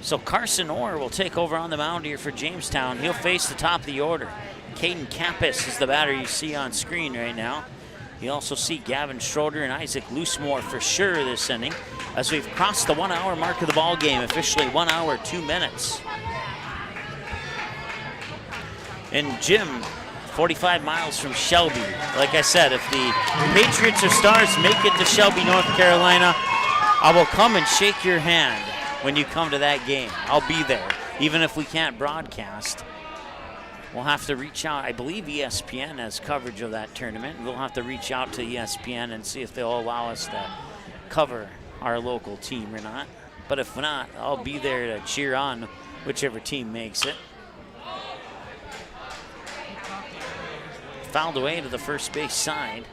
S2: So Carson Orr will take over on the mound here for Jamestown. He'll face the top of the order. Caden Campus is the batter you see on screen right now. You also see Gavin Schroeder and Isaac Loosemore for sure this inning, as we've crossed the 1 hour mark of the ball game, officially 1 hour, 2 minutes. And Jim, 45 miles from Shelby. Like I said, if the Patriots or Stars make it to Shelby, North Carolina, I will come and shake your hand when you come to that game. I'll be there, even if we can't broadcast. We'll have to reach out. I believe ESPN has coverage of that tournament. We'll have to reach out to ESPN and see if they'll allow us to cover our local team or not. But if not, I'll be there to cheer on whichever team makes it. Fouled away to the first base side.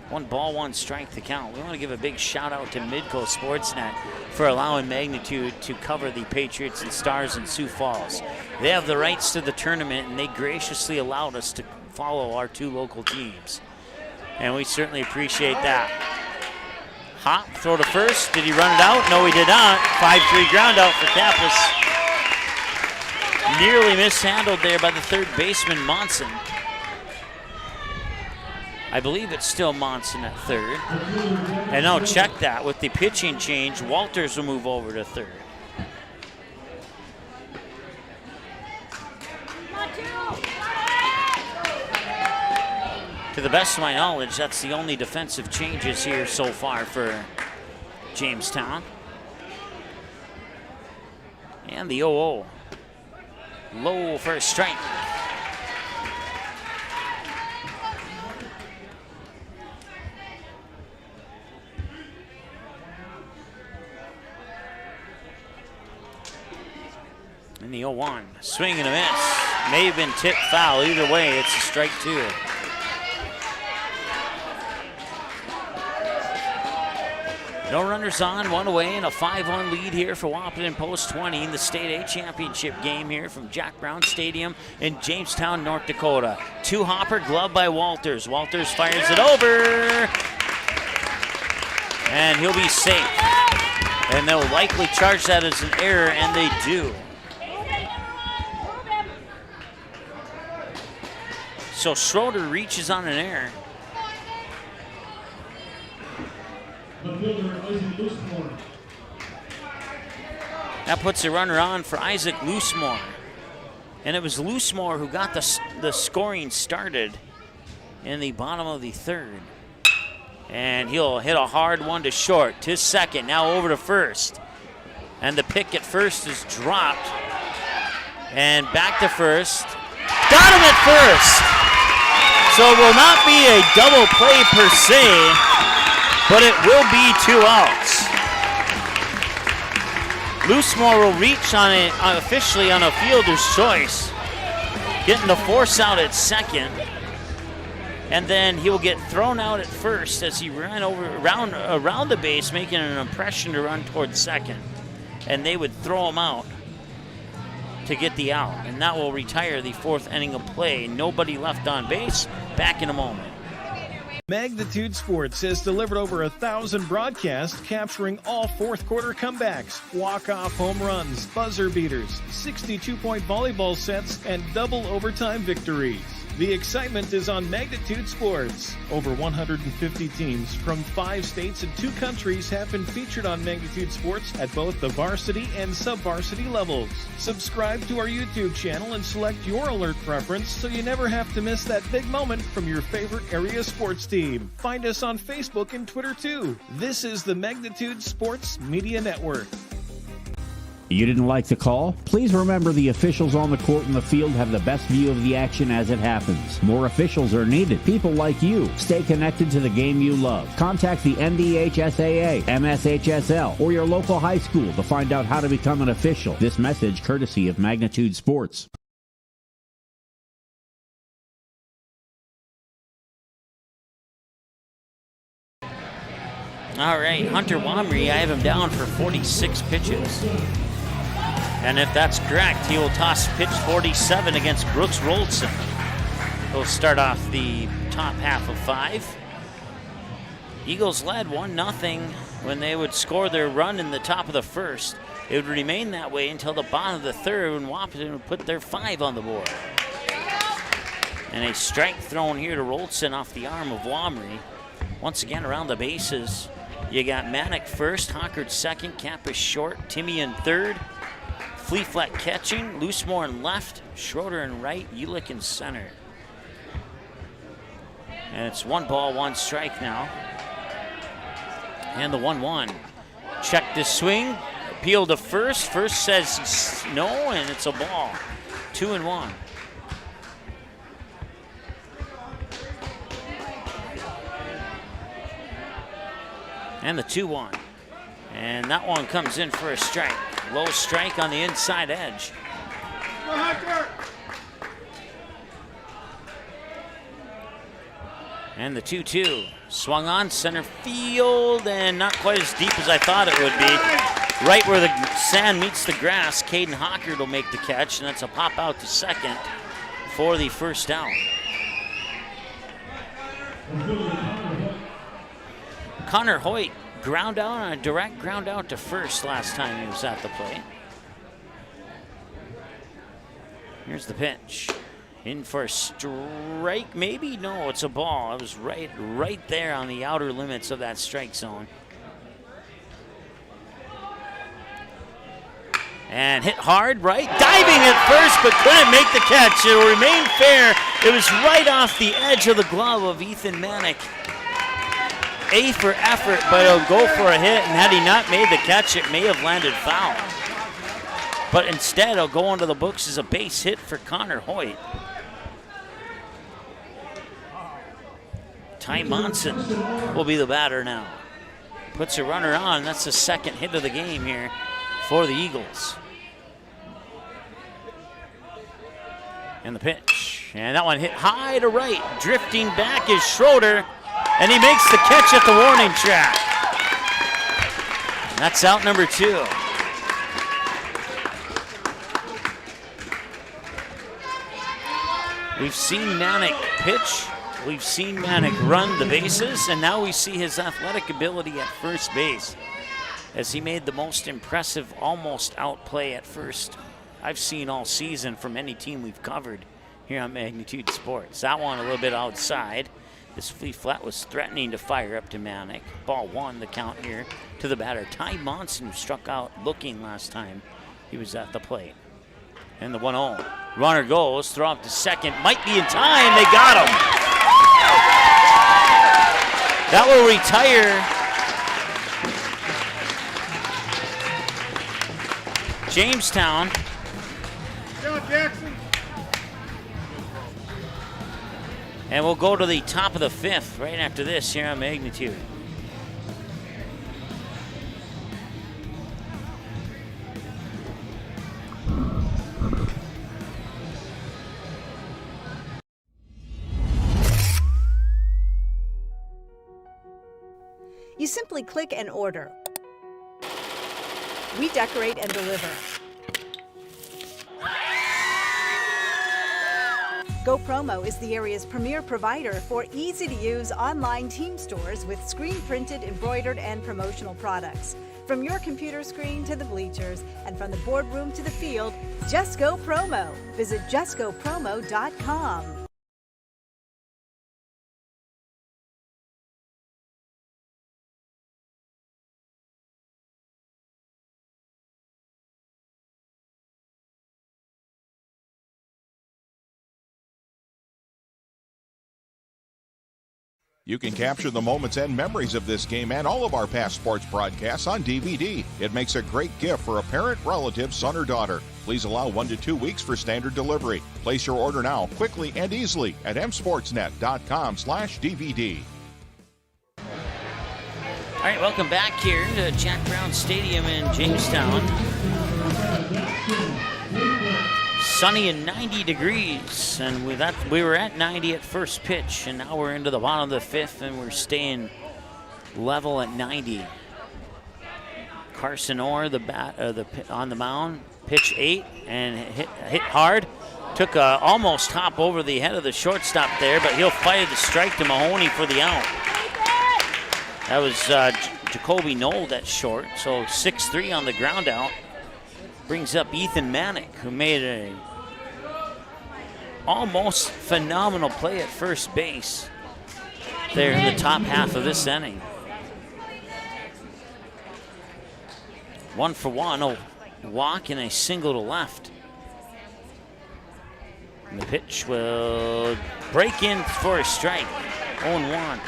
S2: 1 ball, 1 strike to count. We want to give a big shout out to Midco Sportsnet for allowing Magnitude to cover the Patriots and Stars in Sioux Falls. They have the rights to the tournament, and they graciously allowed us to follow our 2 local teams. And we certainly appreciate that. Hop, throw to first. Did he run it out? No, he did not. 5-3 ground out for Kappas. Nearly mishandled there by the third baseman, Monson. I believe it's still Monson at third. And now check that. With the pitching change, Walters will move over to third. To the best of my knowledge, that's the only defensive changes here so far for Jamestown. And the 0-0. Low for a strike. And the 0-1. Swing and a miss. May have been tipped foul. Either way, it's a strike 2. No runners on, 1 away, and a 5-1 lead here for Wahpeton Post 20 in the State A Championship game here from Jack Brown Stadium in Jamestown, North Dakota. 2-hopper, glove by Walters. Walters fires it over, and he'll be safe. And they'll likely charge that as an error, and they do. So Schroeder reaches on an error. That puts a runner on for Isaac Loosemore. And it was Loosemore who got the scoring started in the bottom of the third. And he'll hit a hard one to short, to second, now over to first. And the pick at first is dropped. And back to first. Got him at first! So it will not be a double play per se, but it will be 2 outs. Loosemore will reach on it officially on a fielder's choice, getting the force out at second. And then he will get thrown out at first as he ran around the base, making an impression to run towards second. And they would throw him out to get the out. And that will retire the 4th inning of play. Nobody left on base. Back in a moment.
S10: Magnitude Sports has delivered over 1,000 broadcasts capturing all fourth quarter comebacks, walk-off home runs, buzzer beaters, 62-point volleyball sets, and double overtime victories. The excitement is on Magnitude Sports. Over 150 teams from 5 states and 2 countries have been featured on Magnitude Sports at both the varsity and sub-varsity levels. Subscribe to our YouTube channel and select your alert preference so you never have to miss that big moment from your favorite area sports team. Find us on Facebook and Twitter too. This is the Magnitude Sports Media Network.
S4: You didn't like the call? Please remember the officials on the court and the field have the best view of the action as it happens. More officials are needed. People like you. Stay connected to the game you love. Contact the NDHSAA, MSHSL, or your local high school to find out how to become an official. This message courtesy of Magnitude Sports.
S2: All right, Hunter Womry, I have him down for 46 pitches. And if that's correct, he will toss pitch 47 against Brooks Roldson. He'll start off the top half of 5. Eagles led 1-0 when they would score their run in the top of the first. It would remain that way until the bottom of the third when Wahpeton would put their 5 on the board. And a strike thrown here to Roldson off the arm of Womry. Once again around the bases, you got Manick first, Hockert second, Kappas short, Timmy in third. Fleeflet catching, Loosemore in left, Schroeder in right, Ulick in center. And it's 1 ball, 1 strike now. And the 1-1. Check the swing, appeal to first. First says no, and it's a ball. 2-1. And the 2-1. And that one comes in for a strike. Low strike on the inside edge. And the 2-2. Swung on center field and not quite as deep as I thought it would be. Right where the sand meets the grass, Caden Hockert will make the catch, and that's a pop out to second for the first out. Connor Hoyt ground out on a direct ground out to first last time he was at the plate. Here's the pitch. In for a strike, maybe? No, it's a ball. It was right there on the outer limits of that strike zone. And hit hard, right? Diving at first, but couldn't make the catch. It'll remain fair. It was right off the edge of the glove of Ethan Manick. A for effort, but he'll go for a hit, and had he not made the catch, it may have landed foul. But instead, he'll go onto the books as a base hit for Connor Hoyt. Ty Monson will be the batter now. Puts a runner on. That's the second hit of the game here for the Eagles. And the pitch. And that one hit high to right. Drifting back is Schroeder. And he makes the catch at the warning track. And that's out number 2. We've seen Manick pitch. We've seen Manick run the bases. And now we see his athletic ability at first base, as he made the most impressive almost out play at first I've seen all season from any team we've covered here on Magnitude Sports. That one a little bit outside. This flea flat was threatening to fire up to Manick. Ball one, the count here to the batter. Ty Monson, who struck out looking last time he was at the plate. And the 1-0. Runner goes, throw up to second. Might be in time. They got him. That will retire Jamestown.
S12: Go, Jackson.
S2: And we'll go to the top of the fifth right after this here on Magnitude.
S7: You simply click and order. We decorate and deliver. Go Promo is the area's premier provider for easy-to-use online team stores with screen-printed, embroidered, and promotional products. From your computer screen to the bleachers, and from the boardroom to the field, just go Promo. Visit justgopromo.com.
S6: You can capture the moments and memories of this game and all of our past sports broadcasts on DVD. It makes a great gift for a parent, relative, son, or daughter. Please allow 1 to 2 weeks for standard delivery. Place your order now, quickly and easily at msportsnet.com/DVD.
S2: All right, welcome back here to Jack Brown Stadium in Jamestown. Sunny and 90 degrees, and we were at 90 at first pitch, and now we're into the bottom of the fifth, and we're staying level at 90. Carson Orr, on the mound, pitch 8, and hit hard. Took almost hop over the head of the shortstop there, but he'll fight the strike to Mahoney for the out. That was Jacoby Nold at short, so 6-3 on the ground out. Brings up Ethan Manick, who made a almost phenomenal play at first base there in the top half of this inning. 1 for 1, a walk and a single to left. And the pitch will break in for a strike. 0-1.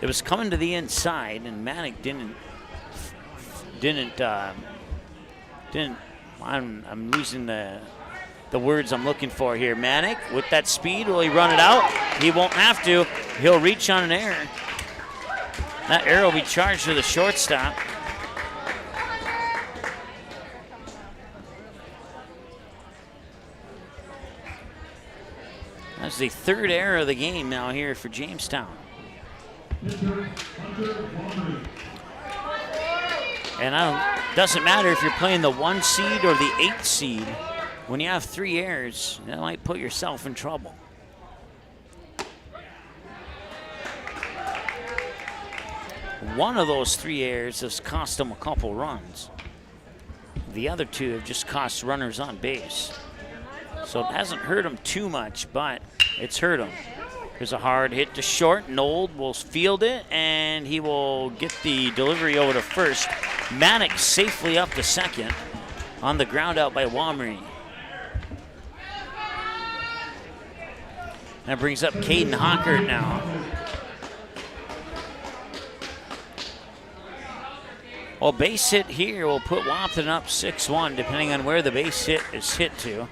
S2: It was coming to the inside, and Manick didn't. I'm losing the words I'm looking for here. Manick, with that speed, will he run it out? He won't have to. He'll reach on an error. That error will be charged to the shortstop. That's the third error of the game now here for Jamestown. And doesn't matter if you're playing the 1 seed or the 8 seed. When you have 3 errors, that might put yourself in trouble. One of those 3 errors has cost them a couple runs. The other 2 have just cost runners on base. So it hasn't hurt them too much, but it's hurt them. There's a hard hit to short. Nold will field it, and he will get the delivery over to first. Manick safely up to second on the ground out by Wamry. That brings up Caden Hockert now. Well, base hit here will put Wahpeton up 6-1, depending on where the base hit is hit to,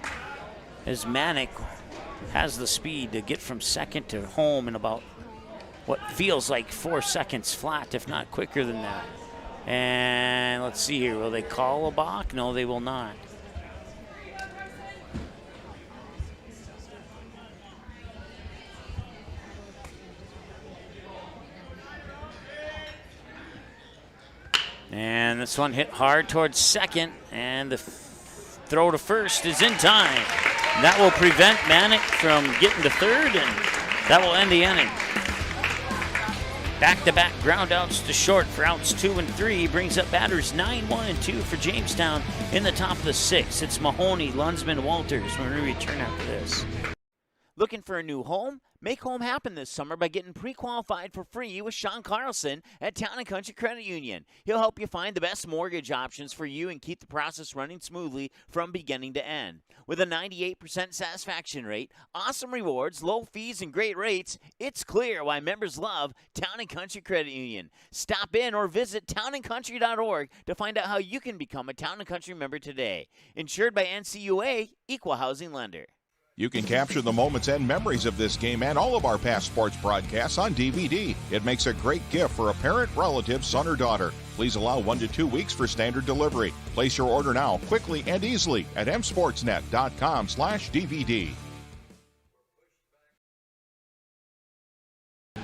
S2: as Manick has the speed to get from second to home in about what feels like 4 seconds flat, if not quicker than that. And let's see here, will they call a balk? No, they will not. And this one hit hard towards second, and the throw to first is in time. That will prevent Manick from getting to third, and that will end the inning. Back-to-back ground outs to short for outs 2 and 3. Brings up batters 9, 1, and 2 for Jamestown in the top of the 6th. It's Mahoney, Lunsman, Walters when we return after this.
S5: Looking for a new home? Make home happen this summer by getting pre-qualified for free with Sean Carlson at Town & Country Credit Union. He'll help you find the best mortgage options for you and keep the process running smoothly from beginning to end. With a 98% satisfaction rate, awesome rewards, low fees, and great rates, it's clear why members love Town & Country Credit Union. Stop in or visit townandcountry.org to find out how you can become a Town & Country member today. Insured by NCUA, Equal Housing Lender.
S6: You can capture the moments and memories of this game and all of our past sports broadcasts on DVD. It makes a great gift for a parent, relative, son, or daughter. Please allow 1 to 2 weeks for standard delivery. Place your order now, quickly and easily at msportsnet.com/DVD.
S2: All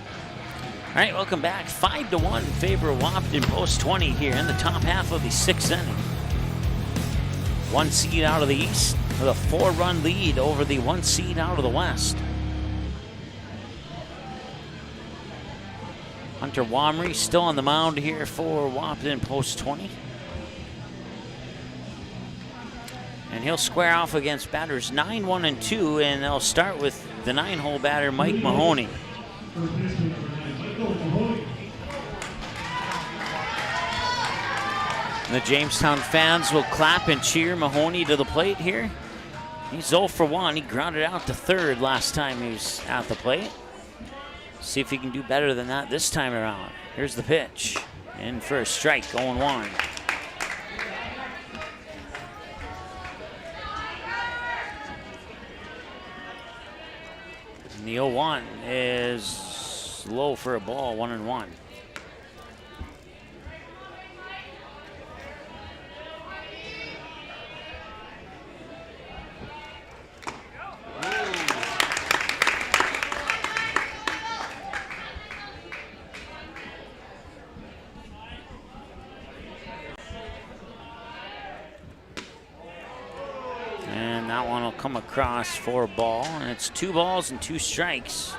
S2: right, welcome back. 5-1 in favor of Wahpeton post 20 here in the top half of the 6th inning. 1 seed out of the East with a 4-run lead over the 1 seed out of the West. Hunter Wamry still on the mound here for Wahpeton post 20. And he'll square off against batters 9, 1, and 2, and they'll start with the 9-hole batter, Mike Mahoney. The Jamestown fans will clap and cheer Mahoney to the plate here. He's 0 for 1. He grounded out to third last time he was at the plate. See if he can do better than that this time around. Here's the pitch. In for a strike, 0-1. And the 0-1 is low for a ball, 1-1. That one will come across for a ball, and it's 2 balls and 2 strikes.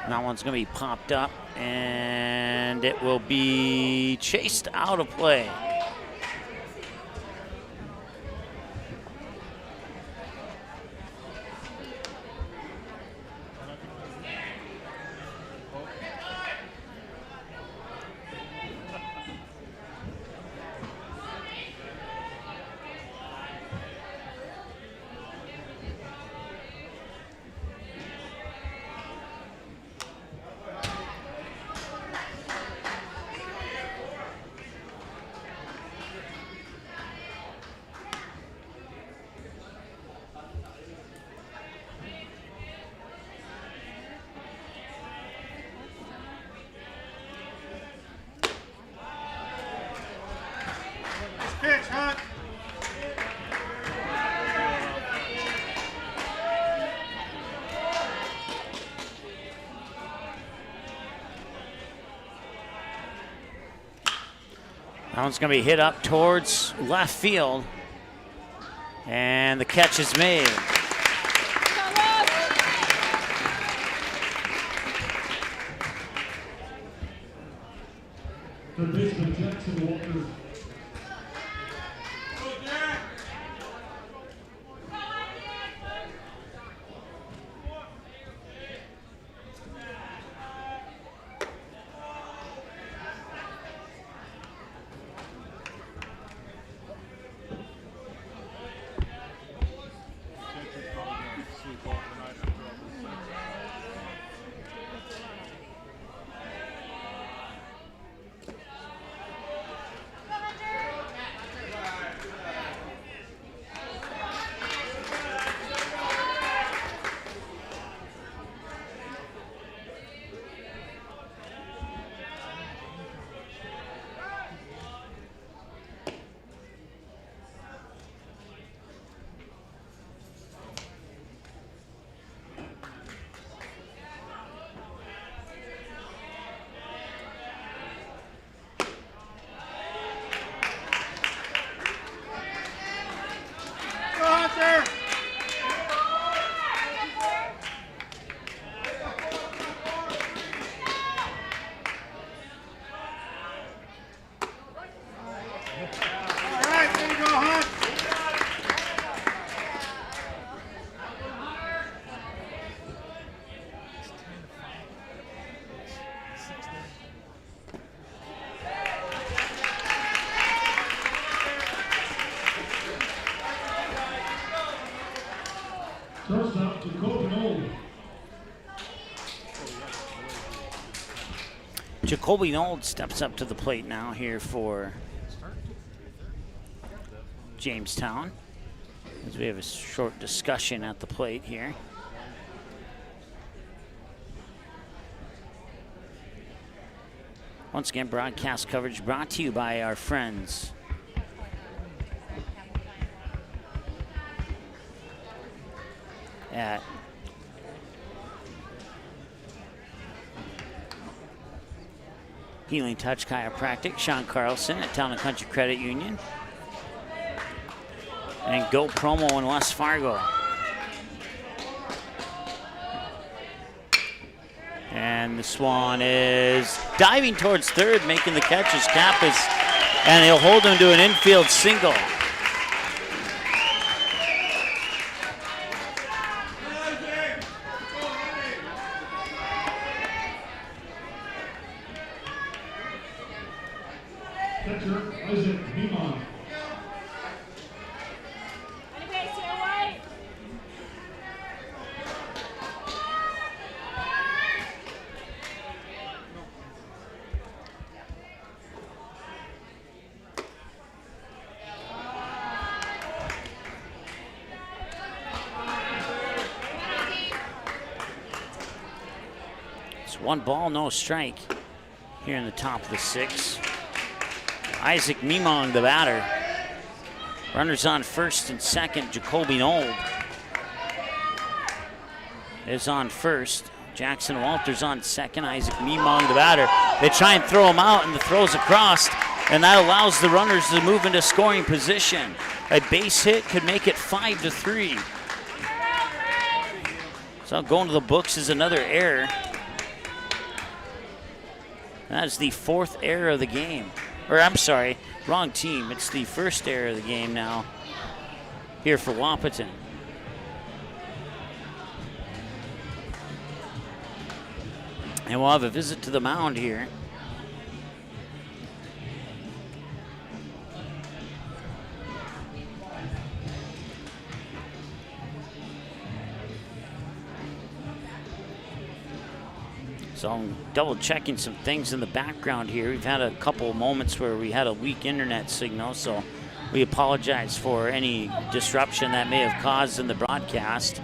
S2: That one's going to be popped up, and it will be chased out of play.
S12: Pitch, Hunt.
S2: That one's going to be hit up towards left field, and the catch is made.
S3: Third baseman Jackson Walters. Shortstop, Jacoby Knoll.
S2: Jacoby Knoll steps up to the plate now here for Jamestown, as we have a short discussion at the plate here. Once again, broadcast coverage brought to you by our friends at Healing Touch Chiropractic, Sean Carlson at Town and Country Credit Union, and Go Promo in West Fargo. And the Swan is diving towards third, making the catch is Kappas, and he'll hold him to an infield single.
S3: Catcher, Isaac Mimon.
S2: It's 1 ball, no strike here in the top of the 6th. Isaac Mimong, the batter. Runners on first and second. Jacoby Knoll is on first. Jackson Walters on second. Isaac Mimong, the batter. They try and throw him out, and the throw's across, and that allows the runners to move into scoring position. A base hit could make it 5-3. So going to the books is another error. That is the 4th error of the game. Or I'm sorry, wrong team. It's the 1st error of the game now here for Wahpeton. And we'll have a visit to the mound here. So I'm double checking some things in the background here. We've had a couple moments where we had a weak internet signal, so we apologize for any disruption that may have caused in the broadcast.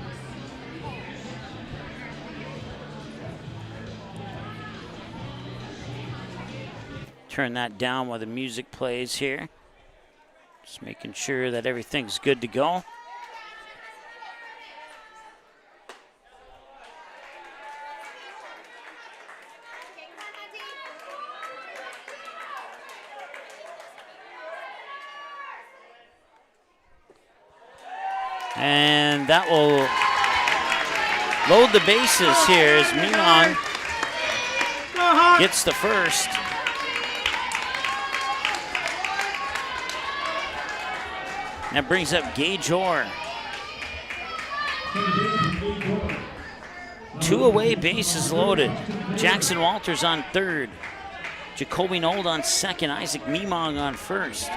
S2: Turn that down while the music plays here. Just making sure that everything's good to go. And that will load the bases here as Mimong gets the first. That brings up Gage Orr. 2 away bases loaded. Jackson Walters on third. Jacoby Knoll on second. Isaac Mimong on first.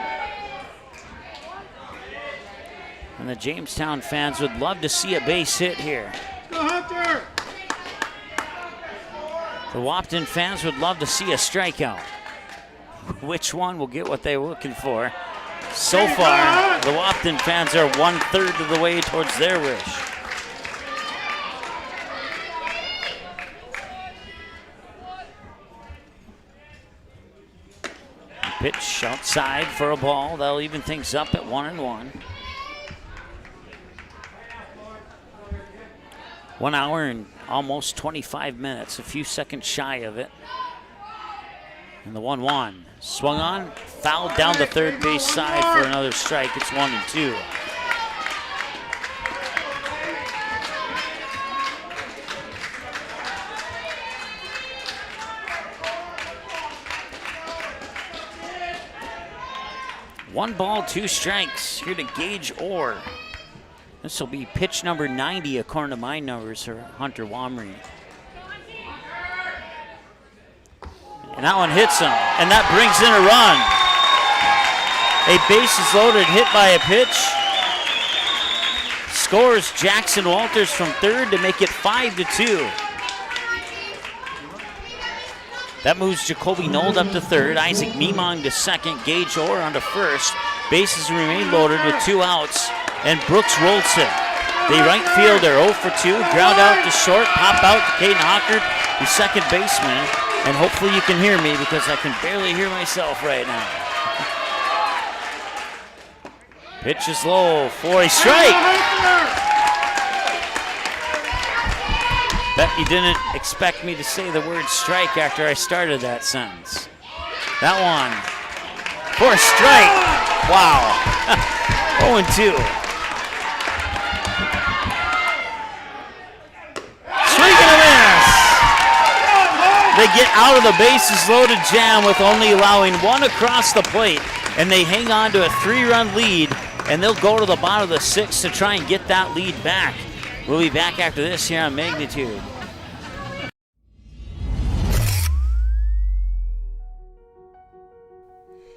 S2: And the Jamestown fans would love to see a base hit here.
S12: Go Hunter!
S2: The Wahpeton fans would love to see a strikeout. Which one will get what they're looking for? So far, the Wahpeton fans are 1/3 of the way towards their wish. Pitch outside for a ball. That'll even things up at 1-1. 1 hour and almost 25 minutes, a few seconds shy of it. And the 1-1 swung on, fouled down the third base side for another strike. It's 1-2. One ball, 2 strikes here to Gage Orr. This will be pitch number 90 according to my numbers for Hunter Wamry. And that one hits him, and that brings in a run. A bases loaded hit by a pitch. scores Jackson Walters from third to make it 5-2. That moves Jacoby Nold up to third, Isaac Mimong to second, Gage Orr on to first. Bases remain loaded with 2 outs, and Brooks Rolson. The right fielder 0 for 2, ground out to short, pop out to Caden Hockert, the second baseman, and hopefully you can hear me because I can barely hear myself right now. Pitch is low for a strike. Bet you didn't expect me to say the word strike after I started that sentence. That one for a strike. Wow. 0-2. Swing and a miss. They get out of the bases loaded jam with only allowing 1 across the plate, and they hang on to a 3-run lead, and they'll go to the bottom of the 6th to try and get that lead back. We'll be back after this here on Magnitude.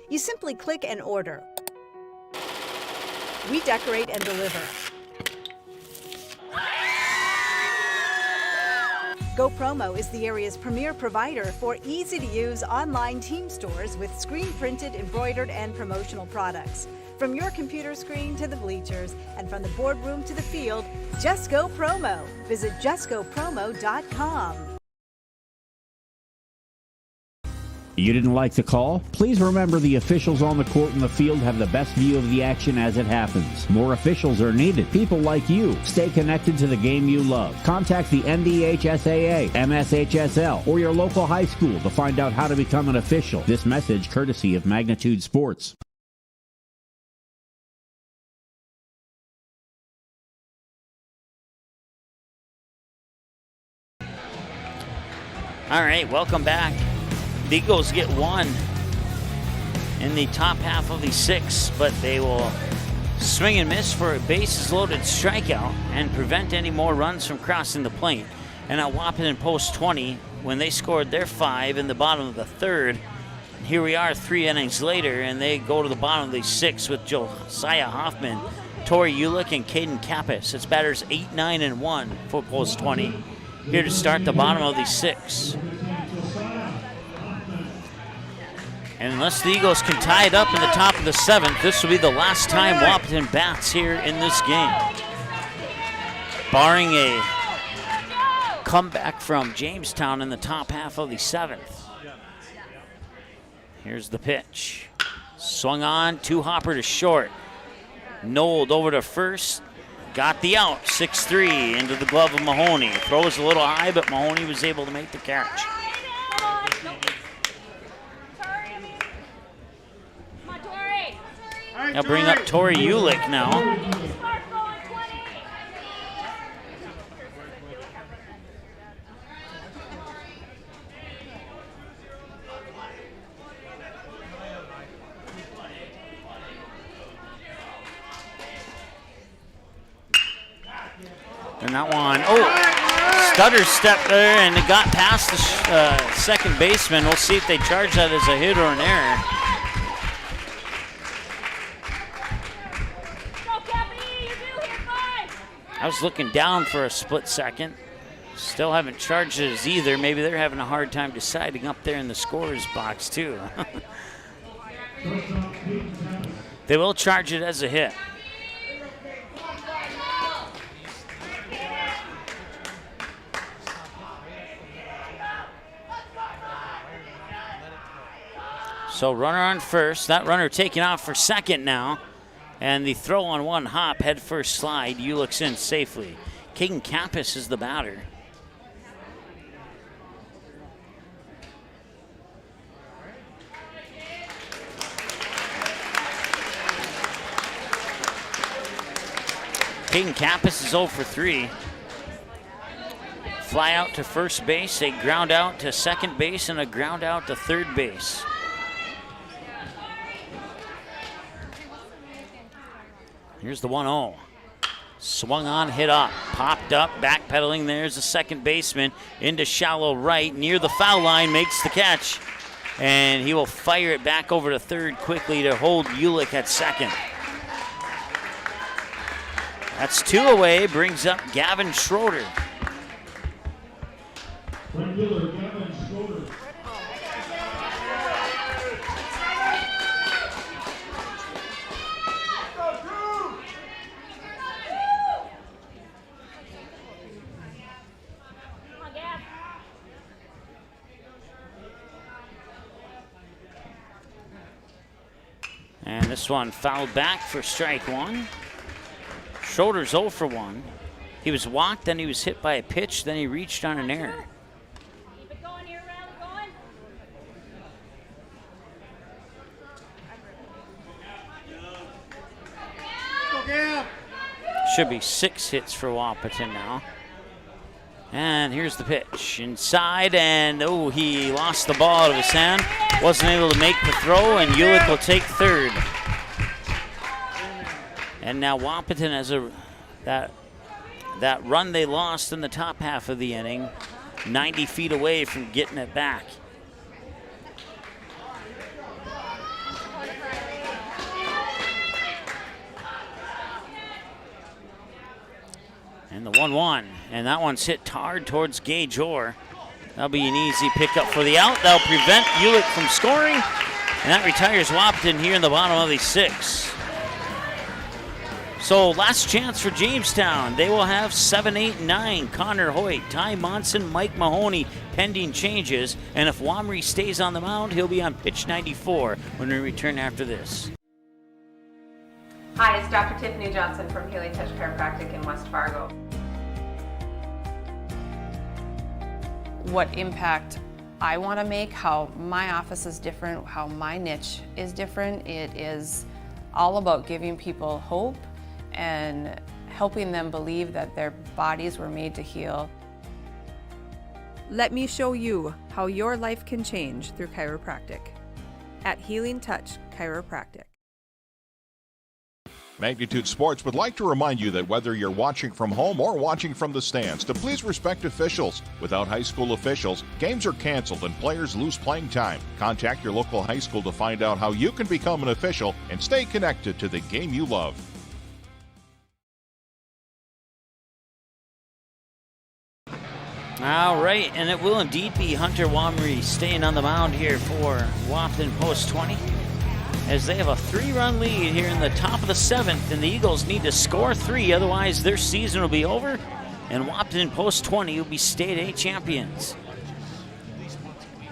S7: You simply click and order. We decorate and deliver. GoPromo is the area's premier provider for easy-to-use online team stores with screen-printed, embroidered, and promotional products. From your computer screen to the bleachers, and from the boardroom to the field, just go promo. Visit justgopromo.com.
S4: You didn't like the call? Please remember the officials on the court and the field have the best view of the action as it happens. More officials are needed. People like you. Stay connected to the game you love. Contact the NDHSAA, MSHSL, or your local high school to find out how to become an official. This message courtesy of Magnitude Sports.
S2: All right, welcome back. The Eagles get 1 in the top half of the 6th, but they will swing and miss for a bases loaded strikeout and prevent any more runs from crossing the plate. And at Wahpeton post 20, when they scored their 5 in the bottom of the 3rd, here we are 3 innings later, and they go to the bottom of the 6th with Josiah Hoffman, Tori Ulick, and Caden Kappas. It's batters 8, 9, and 1 for post 20. Here to start the bottom of the 6th. And unless the Eagles can tie it up in the top of the 7th, this will be the last time Wahpeton bats here in this game. Barring a comeback from Jamestown in the top half of the 7th. Here's the pitch. Swung on, 2-hopper to short. Nold over to first. Got the out, 6-3 into the glove of Mahoney. Throws a little high, but Mahoney was able to make the catch. Now bring up Tori Ulick now. And that one, stutter step there, and it got past the second baseman. We'll see if they charge that as a hit or an error. I was looking down for a split second. Still haven't charged it as either. Maybe they're having a hard time deciding up there in the scorer's box too. They will charge it as a hit. So runner on first. That runner taking off for second now. And the throw on one hop, head first slide. Ulick's in safely. Caden Kappas is the batter. Caden Kappas is 0 for 3. Fly out to first base, a ground out to second base, and a ground out to third base. Here's the 1-0. Swung on, hit up, popped up, backpedaling. There's the second baseman into shallow right, near the foul line, makes the catch. And he will fire it back over to third quickly to hold Ulick at second. That's 2 away, brings up Gavin Schroeder.
S3: Regular Gavin Schroeder.
S2: And this one fouled back for strike 1. Schroeder's 0 for 1. He was walked, then he was hit by a pitch, then he reached on an error.
S11: Keep it going here, Riley, going.
S2: Should be 6 hits for Wahpeton now. And here's the pitch. Inside, and oh, he lost the ball out of his hand. Wasn't able to make the throw, and Ulick will take third. And now Wahpeton has that run they lost in the top half of the inning, 90 feet away from getting it back. And the 1-1, and that one's hit hard towards Gage Orr. That'll be an easy pickup for the out. That'll prevent Ulick from scoring, and that retires Wahpeton here in the bottom of the 6th. So last chance for Jamestown. They will have 7, 8, and 9. Connor Hoyt, Ty Monson, Mike Mahoney pending changes, and if Wamry stays on the mound, he'll be on pitch 94 when we return after this.
S8: Hi, it's Dr. Tiffany Johnson from Healing Touch Chiropractic in West Fargo. What impact I want to make, how my office is different, how my niche is different. It is all about giving people hope and helping them believe that their bodies were made to heal.
S9: Let me show you how your life can change through chiropractic at Healing Touch Chiropractic.
S6: Magnitude Sports would like to remind you that whether you're watching from home or watching from the stands, to please respect officials. Without high school officials, games are canceled and players lose playing time. Contact your local high school to find out how you can become an official and stay connected to the game you love.
S2: All right, and it will indeed be Hunter Wamry staying on the mound here for Wahpeton Post 20, as they have a 3-run lead here in the top of the 7th, and the Eagles need to score 3, otherwise their season will be over, and Wahpeton Post 20 will be State A champions.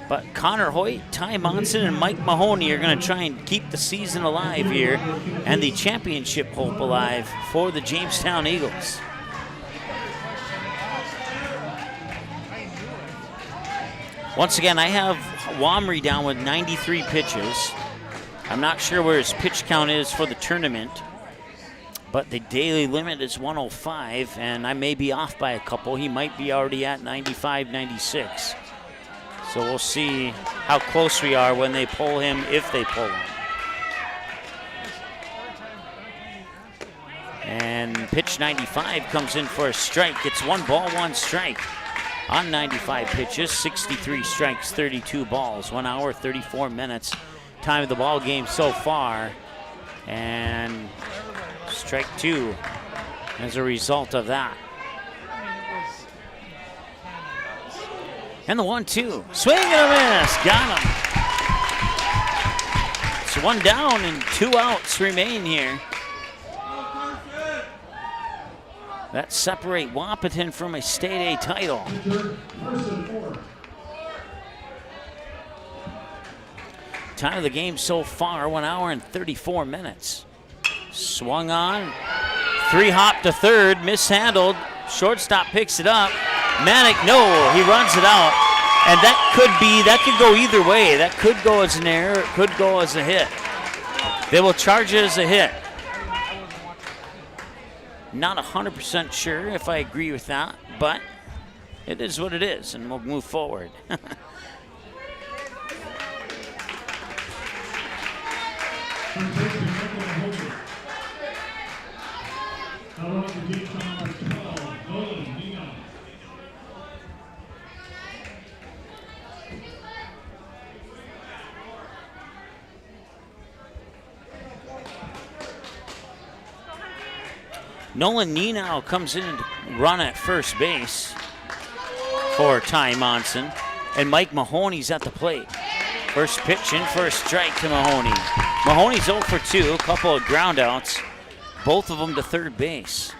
S2: But Connor Hoyt, Ty Monson, and Mike Mahoney are going to try and keep the season alive here and the championship hope alive for the Jamestown Eagles. Once again, I have Wamry down with 93 pitches. I'm not sure where his pitch count is for the tournament, but the daily limit is 105, and I may be off by a couple. He might be already at 95, 96. So we'll see how close we are when they pull him, if they pull him. And pitch 95 comes in for a strike. It's 1 ball, 1 strike. On 95 pitches, 63 strikes, 32 balls, 1 hour, 34 minutes. Time of the ball game so far, and strike 2 as a result of that. And the 1-2, swing and a miss, got him. It's 1 down and 2 outs remain here. That separate Wahpeton from a State A title. Time of the game so far, 1 hour and 34 minutes. Swung on, 3-hop to third, mishandled. Shortstop picks it up. Manick, no, he runs it out. And that could go either way. That could go as an error, it could go as a hit. They will charge it as a hit. Not 100% sure if I agree with that, but it is what it is, and we'll move forward. Nolan Nenow comes in to run at first base for Ty Monson. And Mike Mahoney's at the plate. First pitch in for a strike to Mahoney. Mahoney's 0 for 2, a couple of ground outs, both of them to third base.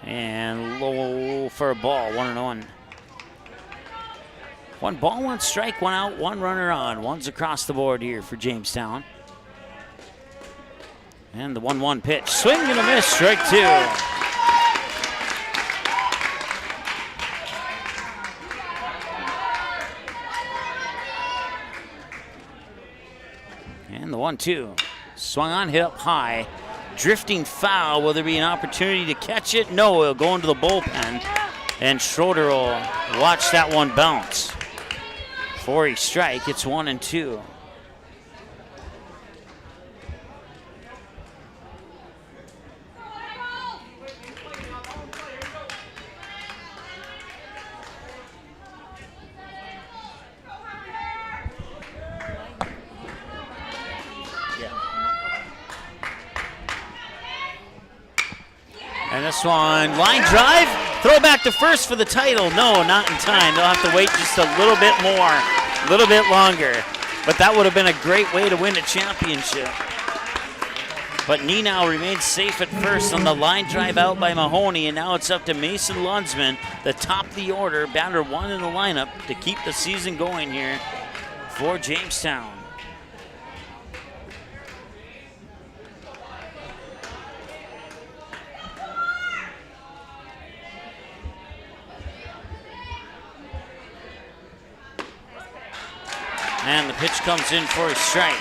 S2: And low for a ball, 1-1. 1 ball, 1 strike, 1 out, 1 runner on. One's across the board here for Jamestown. And the 1-1 pitch. Swing and a miss, strike 2. And the 1-2. Swung on, hit up high. Drifting foul. Will there be an opportunity to catch it? No, it'll go into the bullpen. And Schroeder will watch that one bounce. For a strike, it's 1-2. And this one, line drive, throw back to first for the title. No, not in time. They'll have to wait just a little bit more, a little bit longer. But that would have been a great way to win a championship. But Nenow remains safe at first on the line drive out by Mahoney, and now it's up to Mason Lunsman, the top of the order, batter 1 in the lineup to keep the season going here for Jamestown. And the pitch comes in for a strike.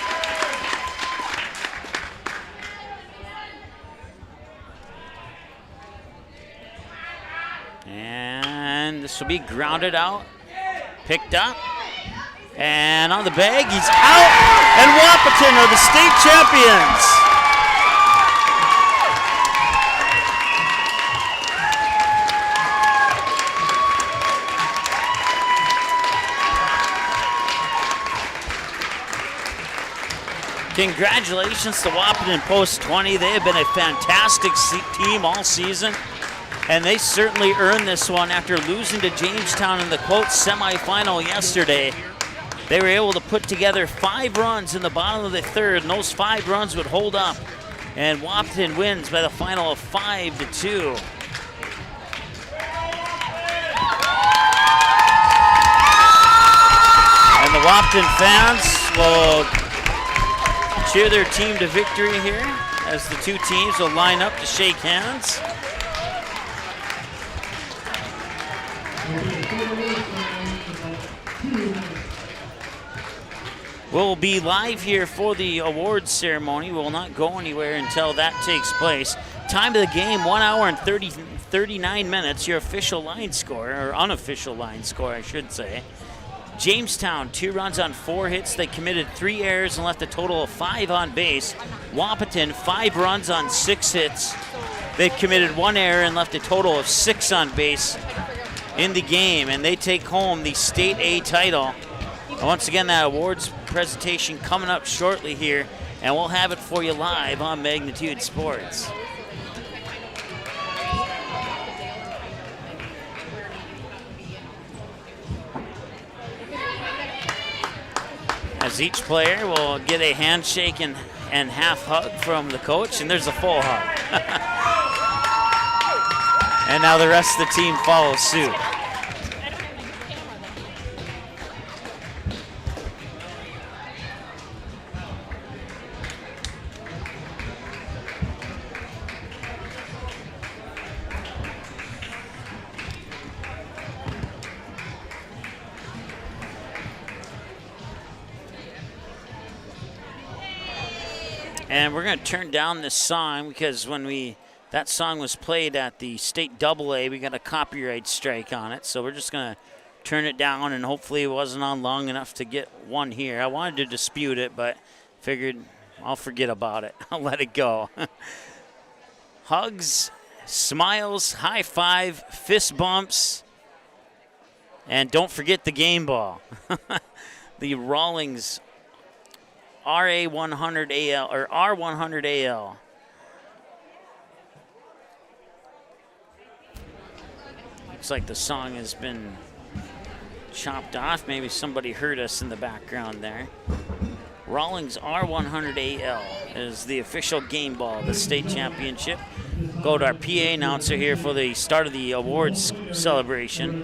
S2: And this will be grounded out, picked up, and on the bag, he's out, and Wahpeton are the state champions. Congratulations to Wahpeton Post 20. They have been a fantastic team all season, and they certainly earned this one after losing to Jamestown in the quote semifinal yesterday. They were able to put together 5 runs in the bottom of the third, and those 5 runs would hold up. And Wahpeton wins by the final of 5-2. And the Wahpeton fans will cheer their team to victory here as the two teams will line up to shake hands. We'll be live here for the awards ceremony. We will not go anywhere until that takes place. Time of the game, 1 hour and 39 minutes. Your official line score, or unofficial line score, I should say. Jamestown, 2 runs on 4 hits. They committed 3 errors and left a total of 5 on base. Wahpeton, 5 runs on 6 hits. They committed 1 error and left a total of 6 on base in the game, and they take home the State A title. And once again, that awards presentation coming up shortly here, and we'll have it for you live on Magnitude Sports. As each player will get a handshake and half hug from the coach, and there's a full hug. And now the rest of the team follows suit. And we're going to turn down this song because when that song was played at the State AA, we got a copyright strike on it. So we're just going to turn it down, and hopefully it wasn't on long enough to get one here. I wanted to dispute it, but figured I'll forget about it. I'll let it go. Hugs, smiles, high five, fist bumps, and don't forget the game ball. The Rawlings RA100AL or R100AL Looks like the song has been chopped off. Maybe somebody heard us in the background there. Rawlings R100AL is the official game ball of the state championship. Go to our PA announcer here for the start of the awards celebration.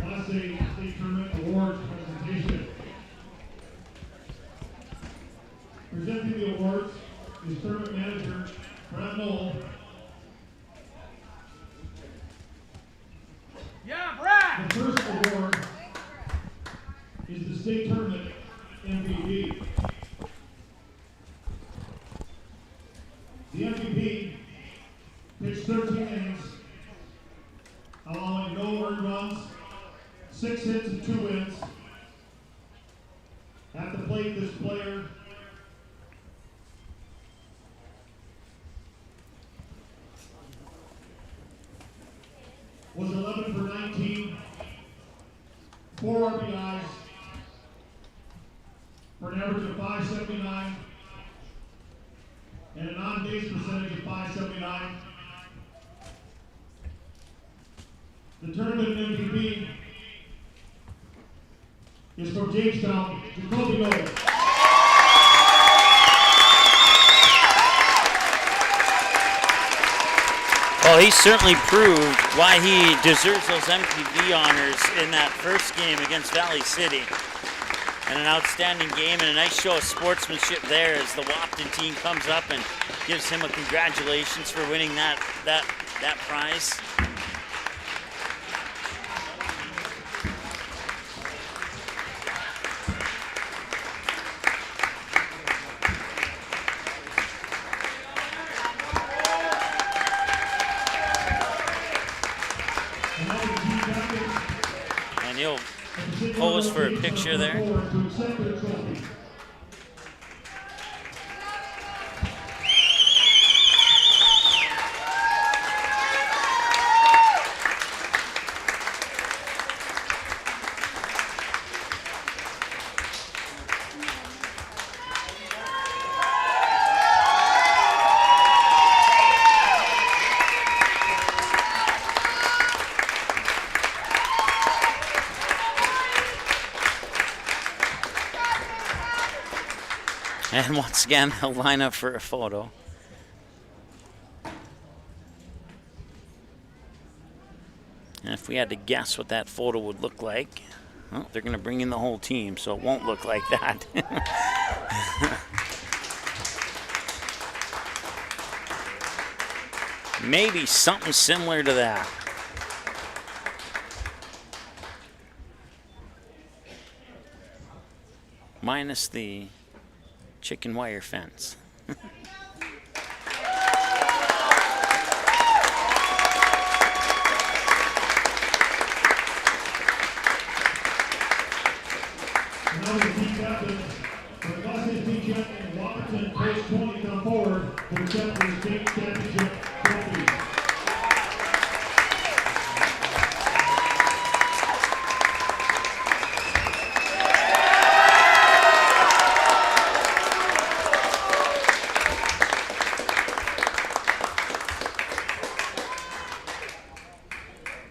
S3: Class A State Tournament Awards presentation. Presenting the awards is Tournament Manager Brad Knoll.
S12: Yeah, Brad!
S3: The first award is the State Tournament MVP. The MVP pitched 13 innings, allowing no earned runs, 6 hits and 2 wins. At the plate, this player was 11 for 19, 4 RBIs, for an average of .579, and an on-base percentage of .579. The tournament MVP is from Jamestown, Jacoby Nolan.
S2: Well, he certainly proved why he deserves those MPV honors in that first game against Valley City. And an outstanding game and a nice show of sportsmanship there as the Wahpeton team comes up and gives him a congratulations for winning that prize. And he'll pose for a picture there. And once again, they'll line up for a photo. And if we had to guess what that photo would look like, well, they're going to bring in the whole team, so it won't look like that. Maybe something similar to that. Minus the chicken wire fence.
S3: Now the team captain for the Class A State Champion Wahpeton Coach 20 come forward to accept the state championship trophy.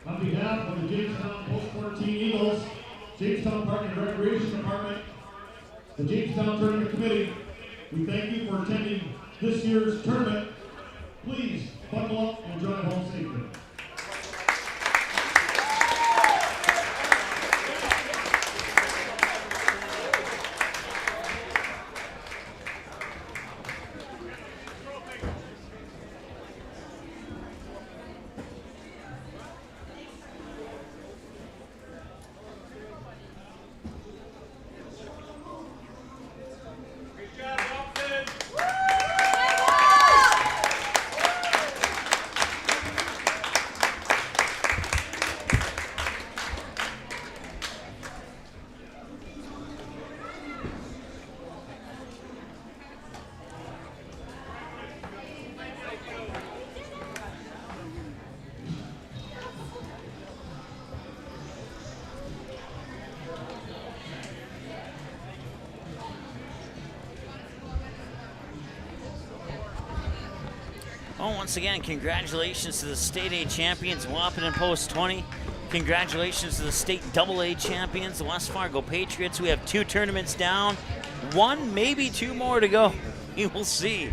S3: On behalf of the Jamestown Post-14 Eagles, Jamestown Park and Recreation Department, the Jamestown Tournament Committee, we thank you for attending this year's tournament. Please buckle up and drive home safely.
S2: Well, once again, congratulations to the State A champions, Wahpeton Post 20. Congratulations to the State AA champions, the West Fargo Patriots. We have 2 tournaments down, 1, maybe 2 more to go. We will see.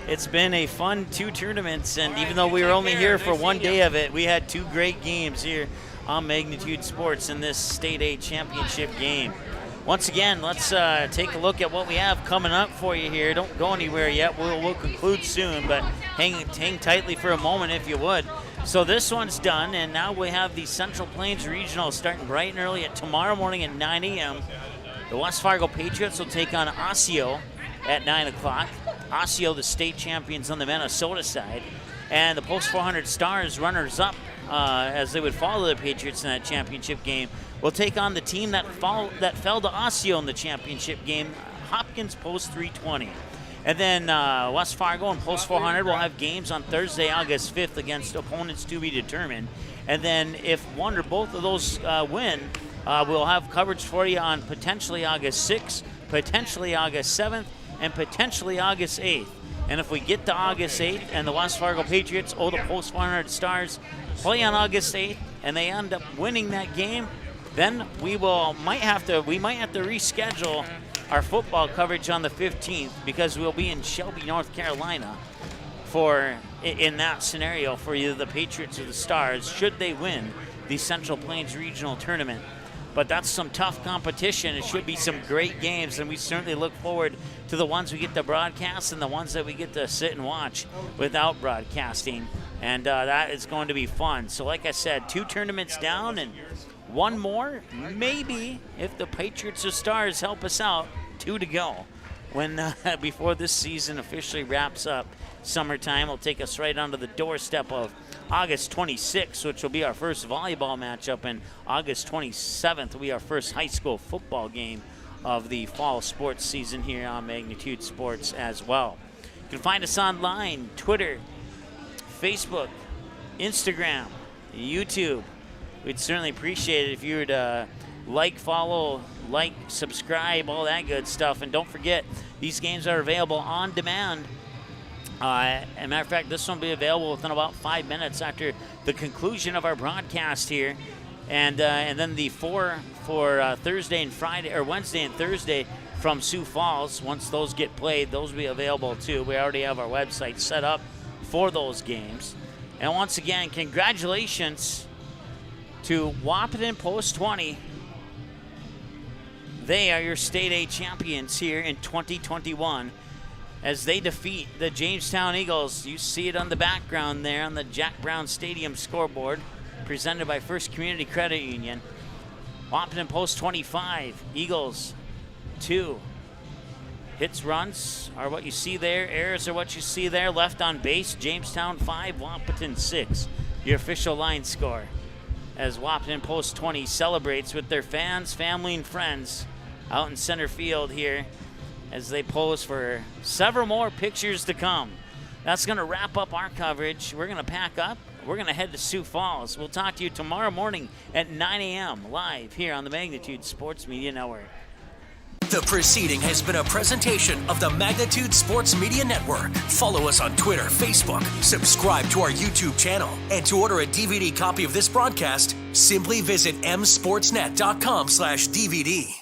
S2: It's been a fun 2 tournaments, and even though we were only here for 1 day of it, we had 2 great games here on Magnitude Sports in this State A championship game. Once again, let's take a look at what we have coming up for you here. Don't go anywhere yet. We'll conclude soon, but hang tightly for a moment if you would. So this one's done, and now we have the Central Plains Regional starting bright and early at tomorrow morning at 9 a.m. The West Fargo Patriots will take on Osseo at 9 o'clock. Osseo, the state champions on the Minnesota side, and the Post 400 Stars, runners-up, as they would follow the Patriots in that championship game, will take on the team that fell to Osseo in the championship game, Hopkins Post 320. And then West Fargo and Post 400 will have games on Thursday, August 5th against opponents to be determined. And then if one or both of those win, we'll have coverage for you on potentially August 6th, potentially August 7th, and potentially August 8th. And if we get to August 8th and the West Fargo Patriots or the Post 400 Stars play on August 8th and they end up winning that game, then we might have to reschedule our football coverage on the 15th because we'll be in Shelby, North Carolina in that scenario for either the Patriots or the Stars should they win the Central Plains Regional Tournament. But that's some tough competition. It should be some great games, and we certainly look forward to the ones we get to broadcast and the ones that we get to sit and watch without broadcasting. And that is going to be fun. So like I said, 2 tournaments down and 1 more, maybe, if the Patriots or Stars help us out, 2 to go. Before this season officially wraps up, summertime will take us right onto the doorstep of August 26th, which will be our first volleyball matchup, and August 27th will be our first high school football game of the fall sports season here on Magnitude Sports as well. You can find us online, Twitter, Facebook, Instagram, YouTube. We'd certainly appreciate it if you would follow, subscribe, all that good stuff. And don't forget, these games are available on demand. As a matter of fact, this one will be available within about 5 minutes after the conclusion of our broadcast here. And then the 4 for Thursday and Friday, or Wednesday and Thursday from Sioux Falls, once those get played, those will be available too. We already have our website set up for those games. And once again, congratulations to Wahpeton Post 20. They are your State A champions here in 2021 as they defeat the Jamestown Eagles. You see it on the background there on the Jack Brown Stadium scoreboard, presented by First Community Credit Union. Wahpeton Post 25, Eagles 2. Hits, runs are what you see there. Errors are what you see there. Left on base, Jamestown 5, Wahpeton 6. Your official line score as Wahpeton Post 20 celebrates with their fans, family, and friends out in center field here as they pose for several more pictures to come. That's going to wrap up our coverage. We're going to pack up. We're going to head to Sioux Falls. We'll talk to you tomorrow morning at 9 a.m. live here on the Magnitude Sports Media Network.
S1: The proceeding has been a presentation of the Magnitude Sports Media Network. Follow us on Twitter, Facebook, subscribe to our YouTube channel, and to order a DVD copy of this broadcast, simply visit msportsnet.com/DVD.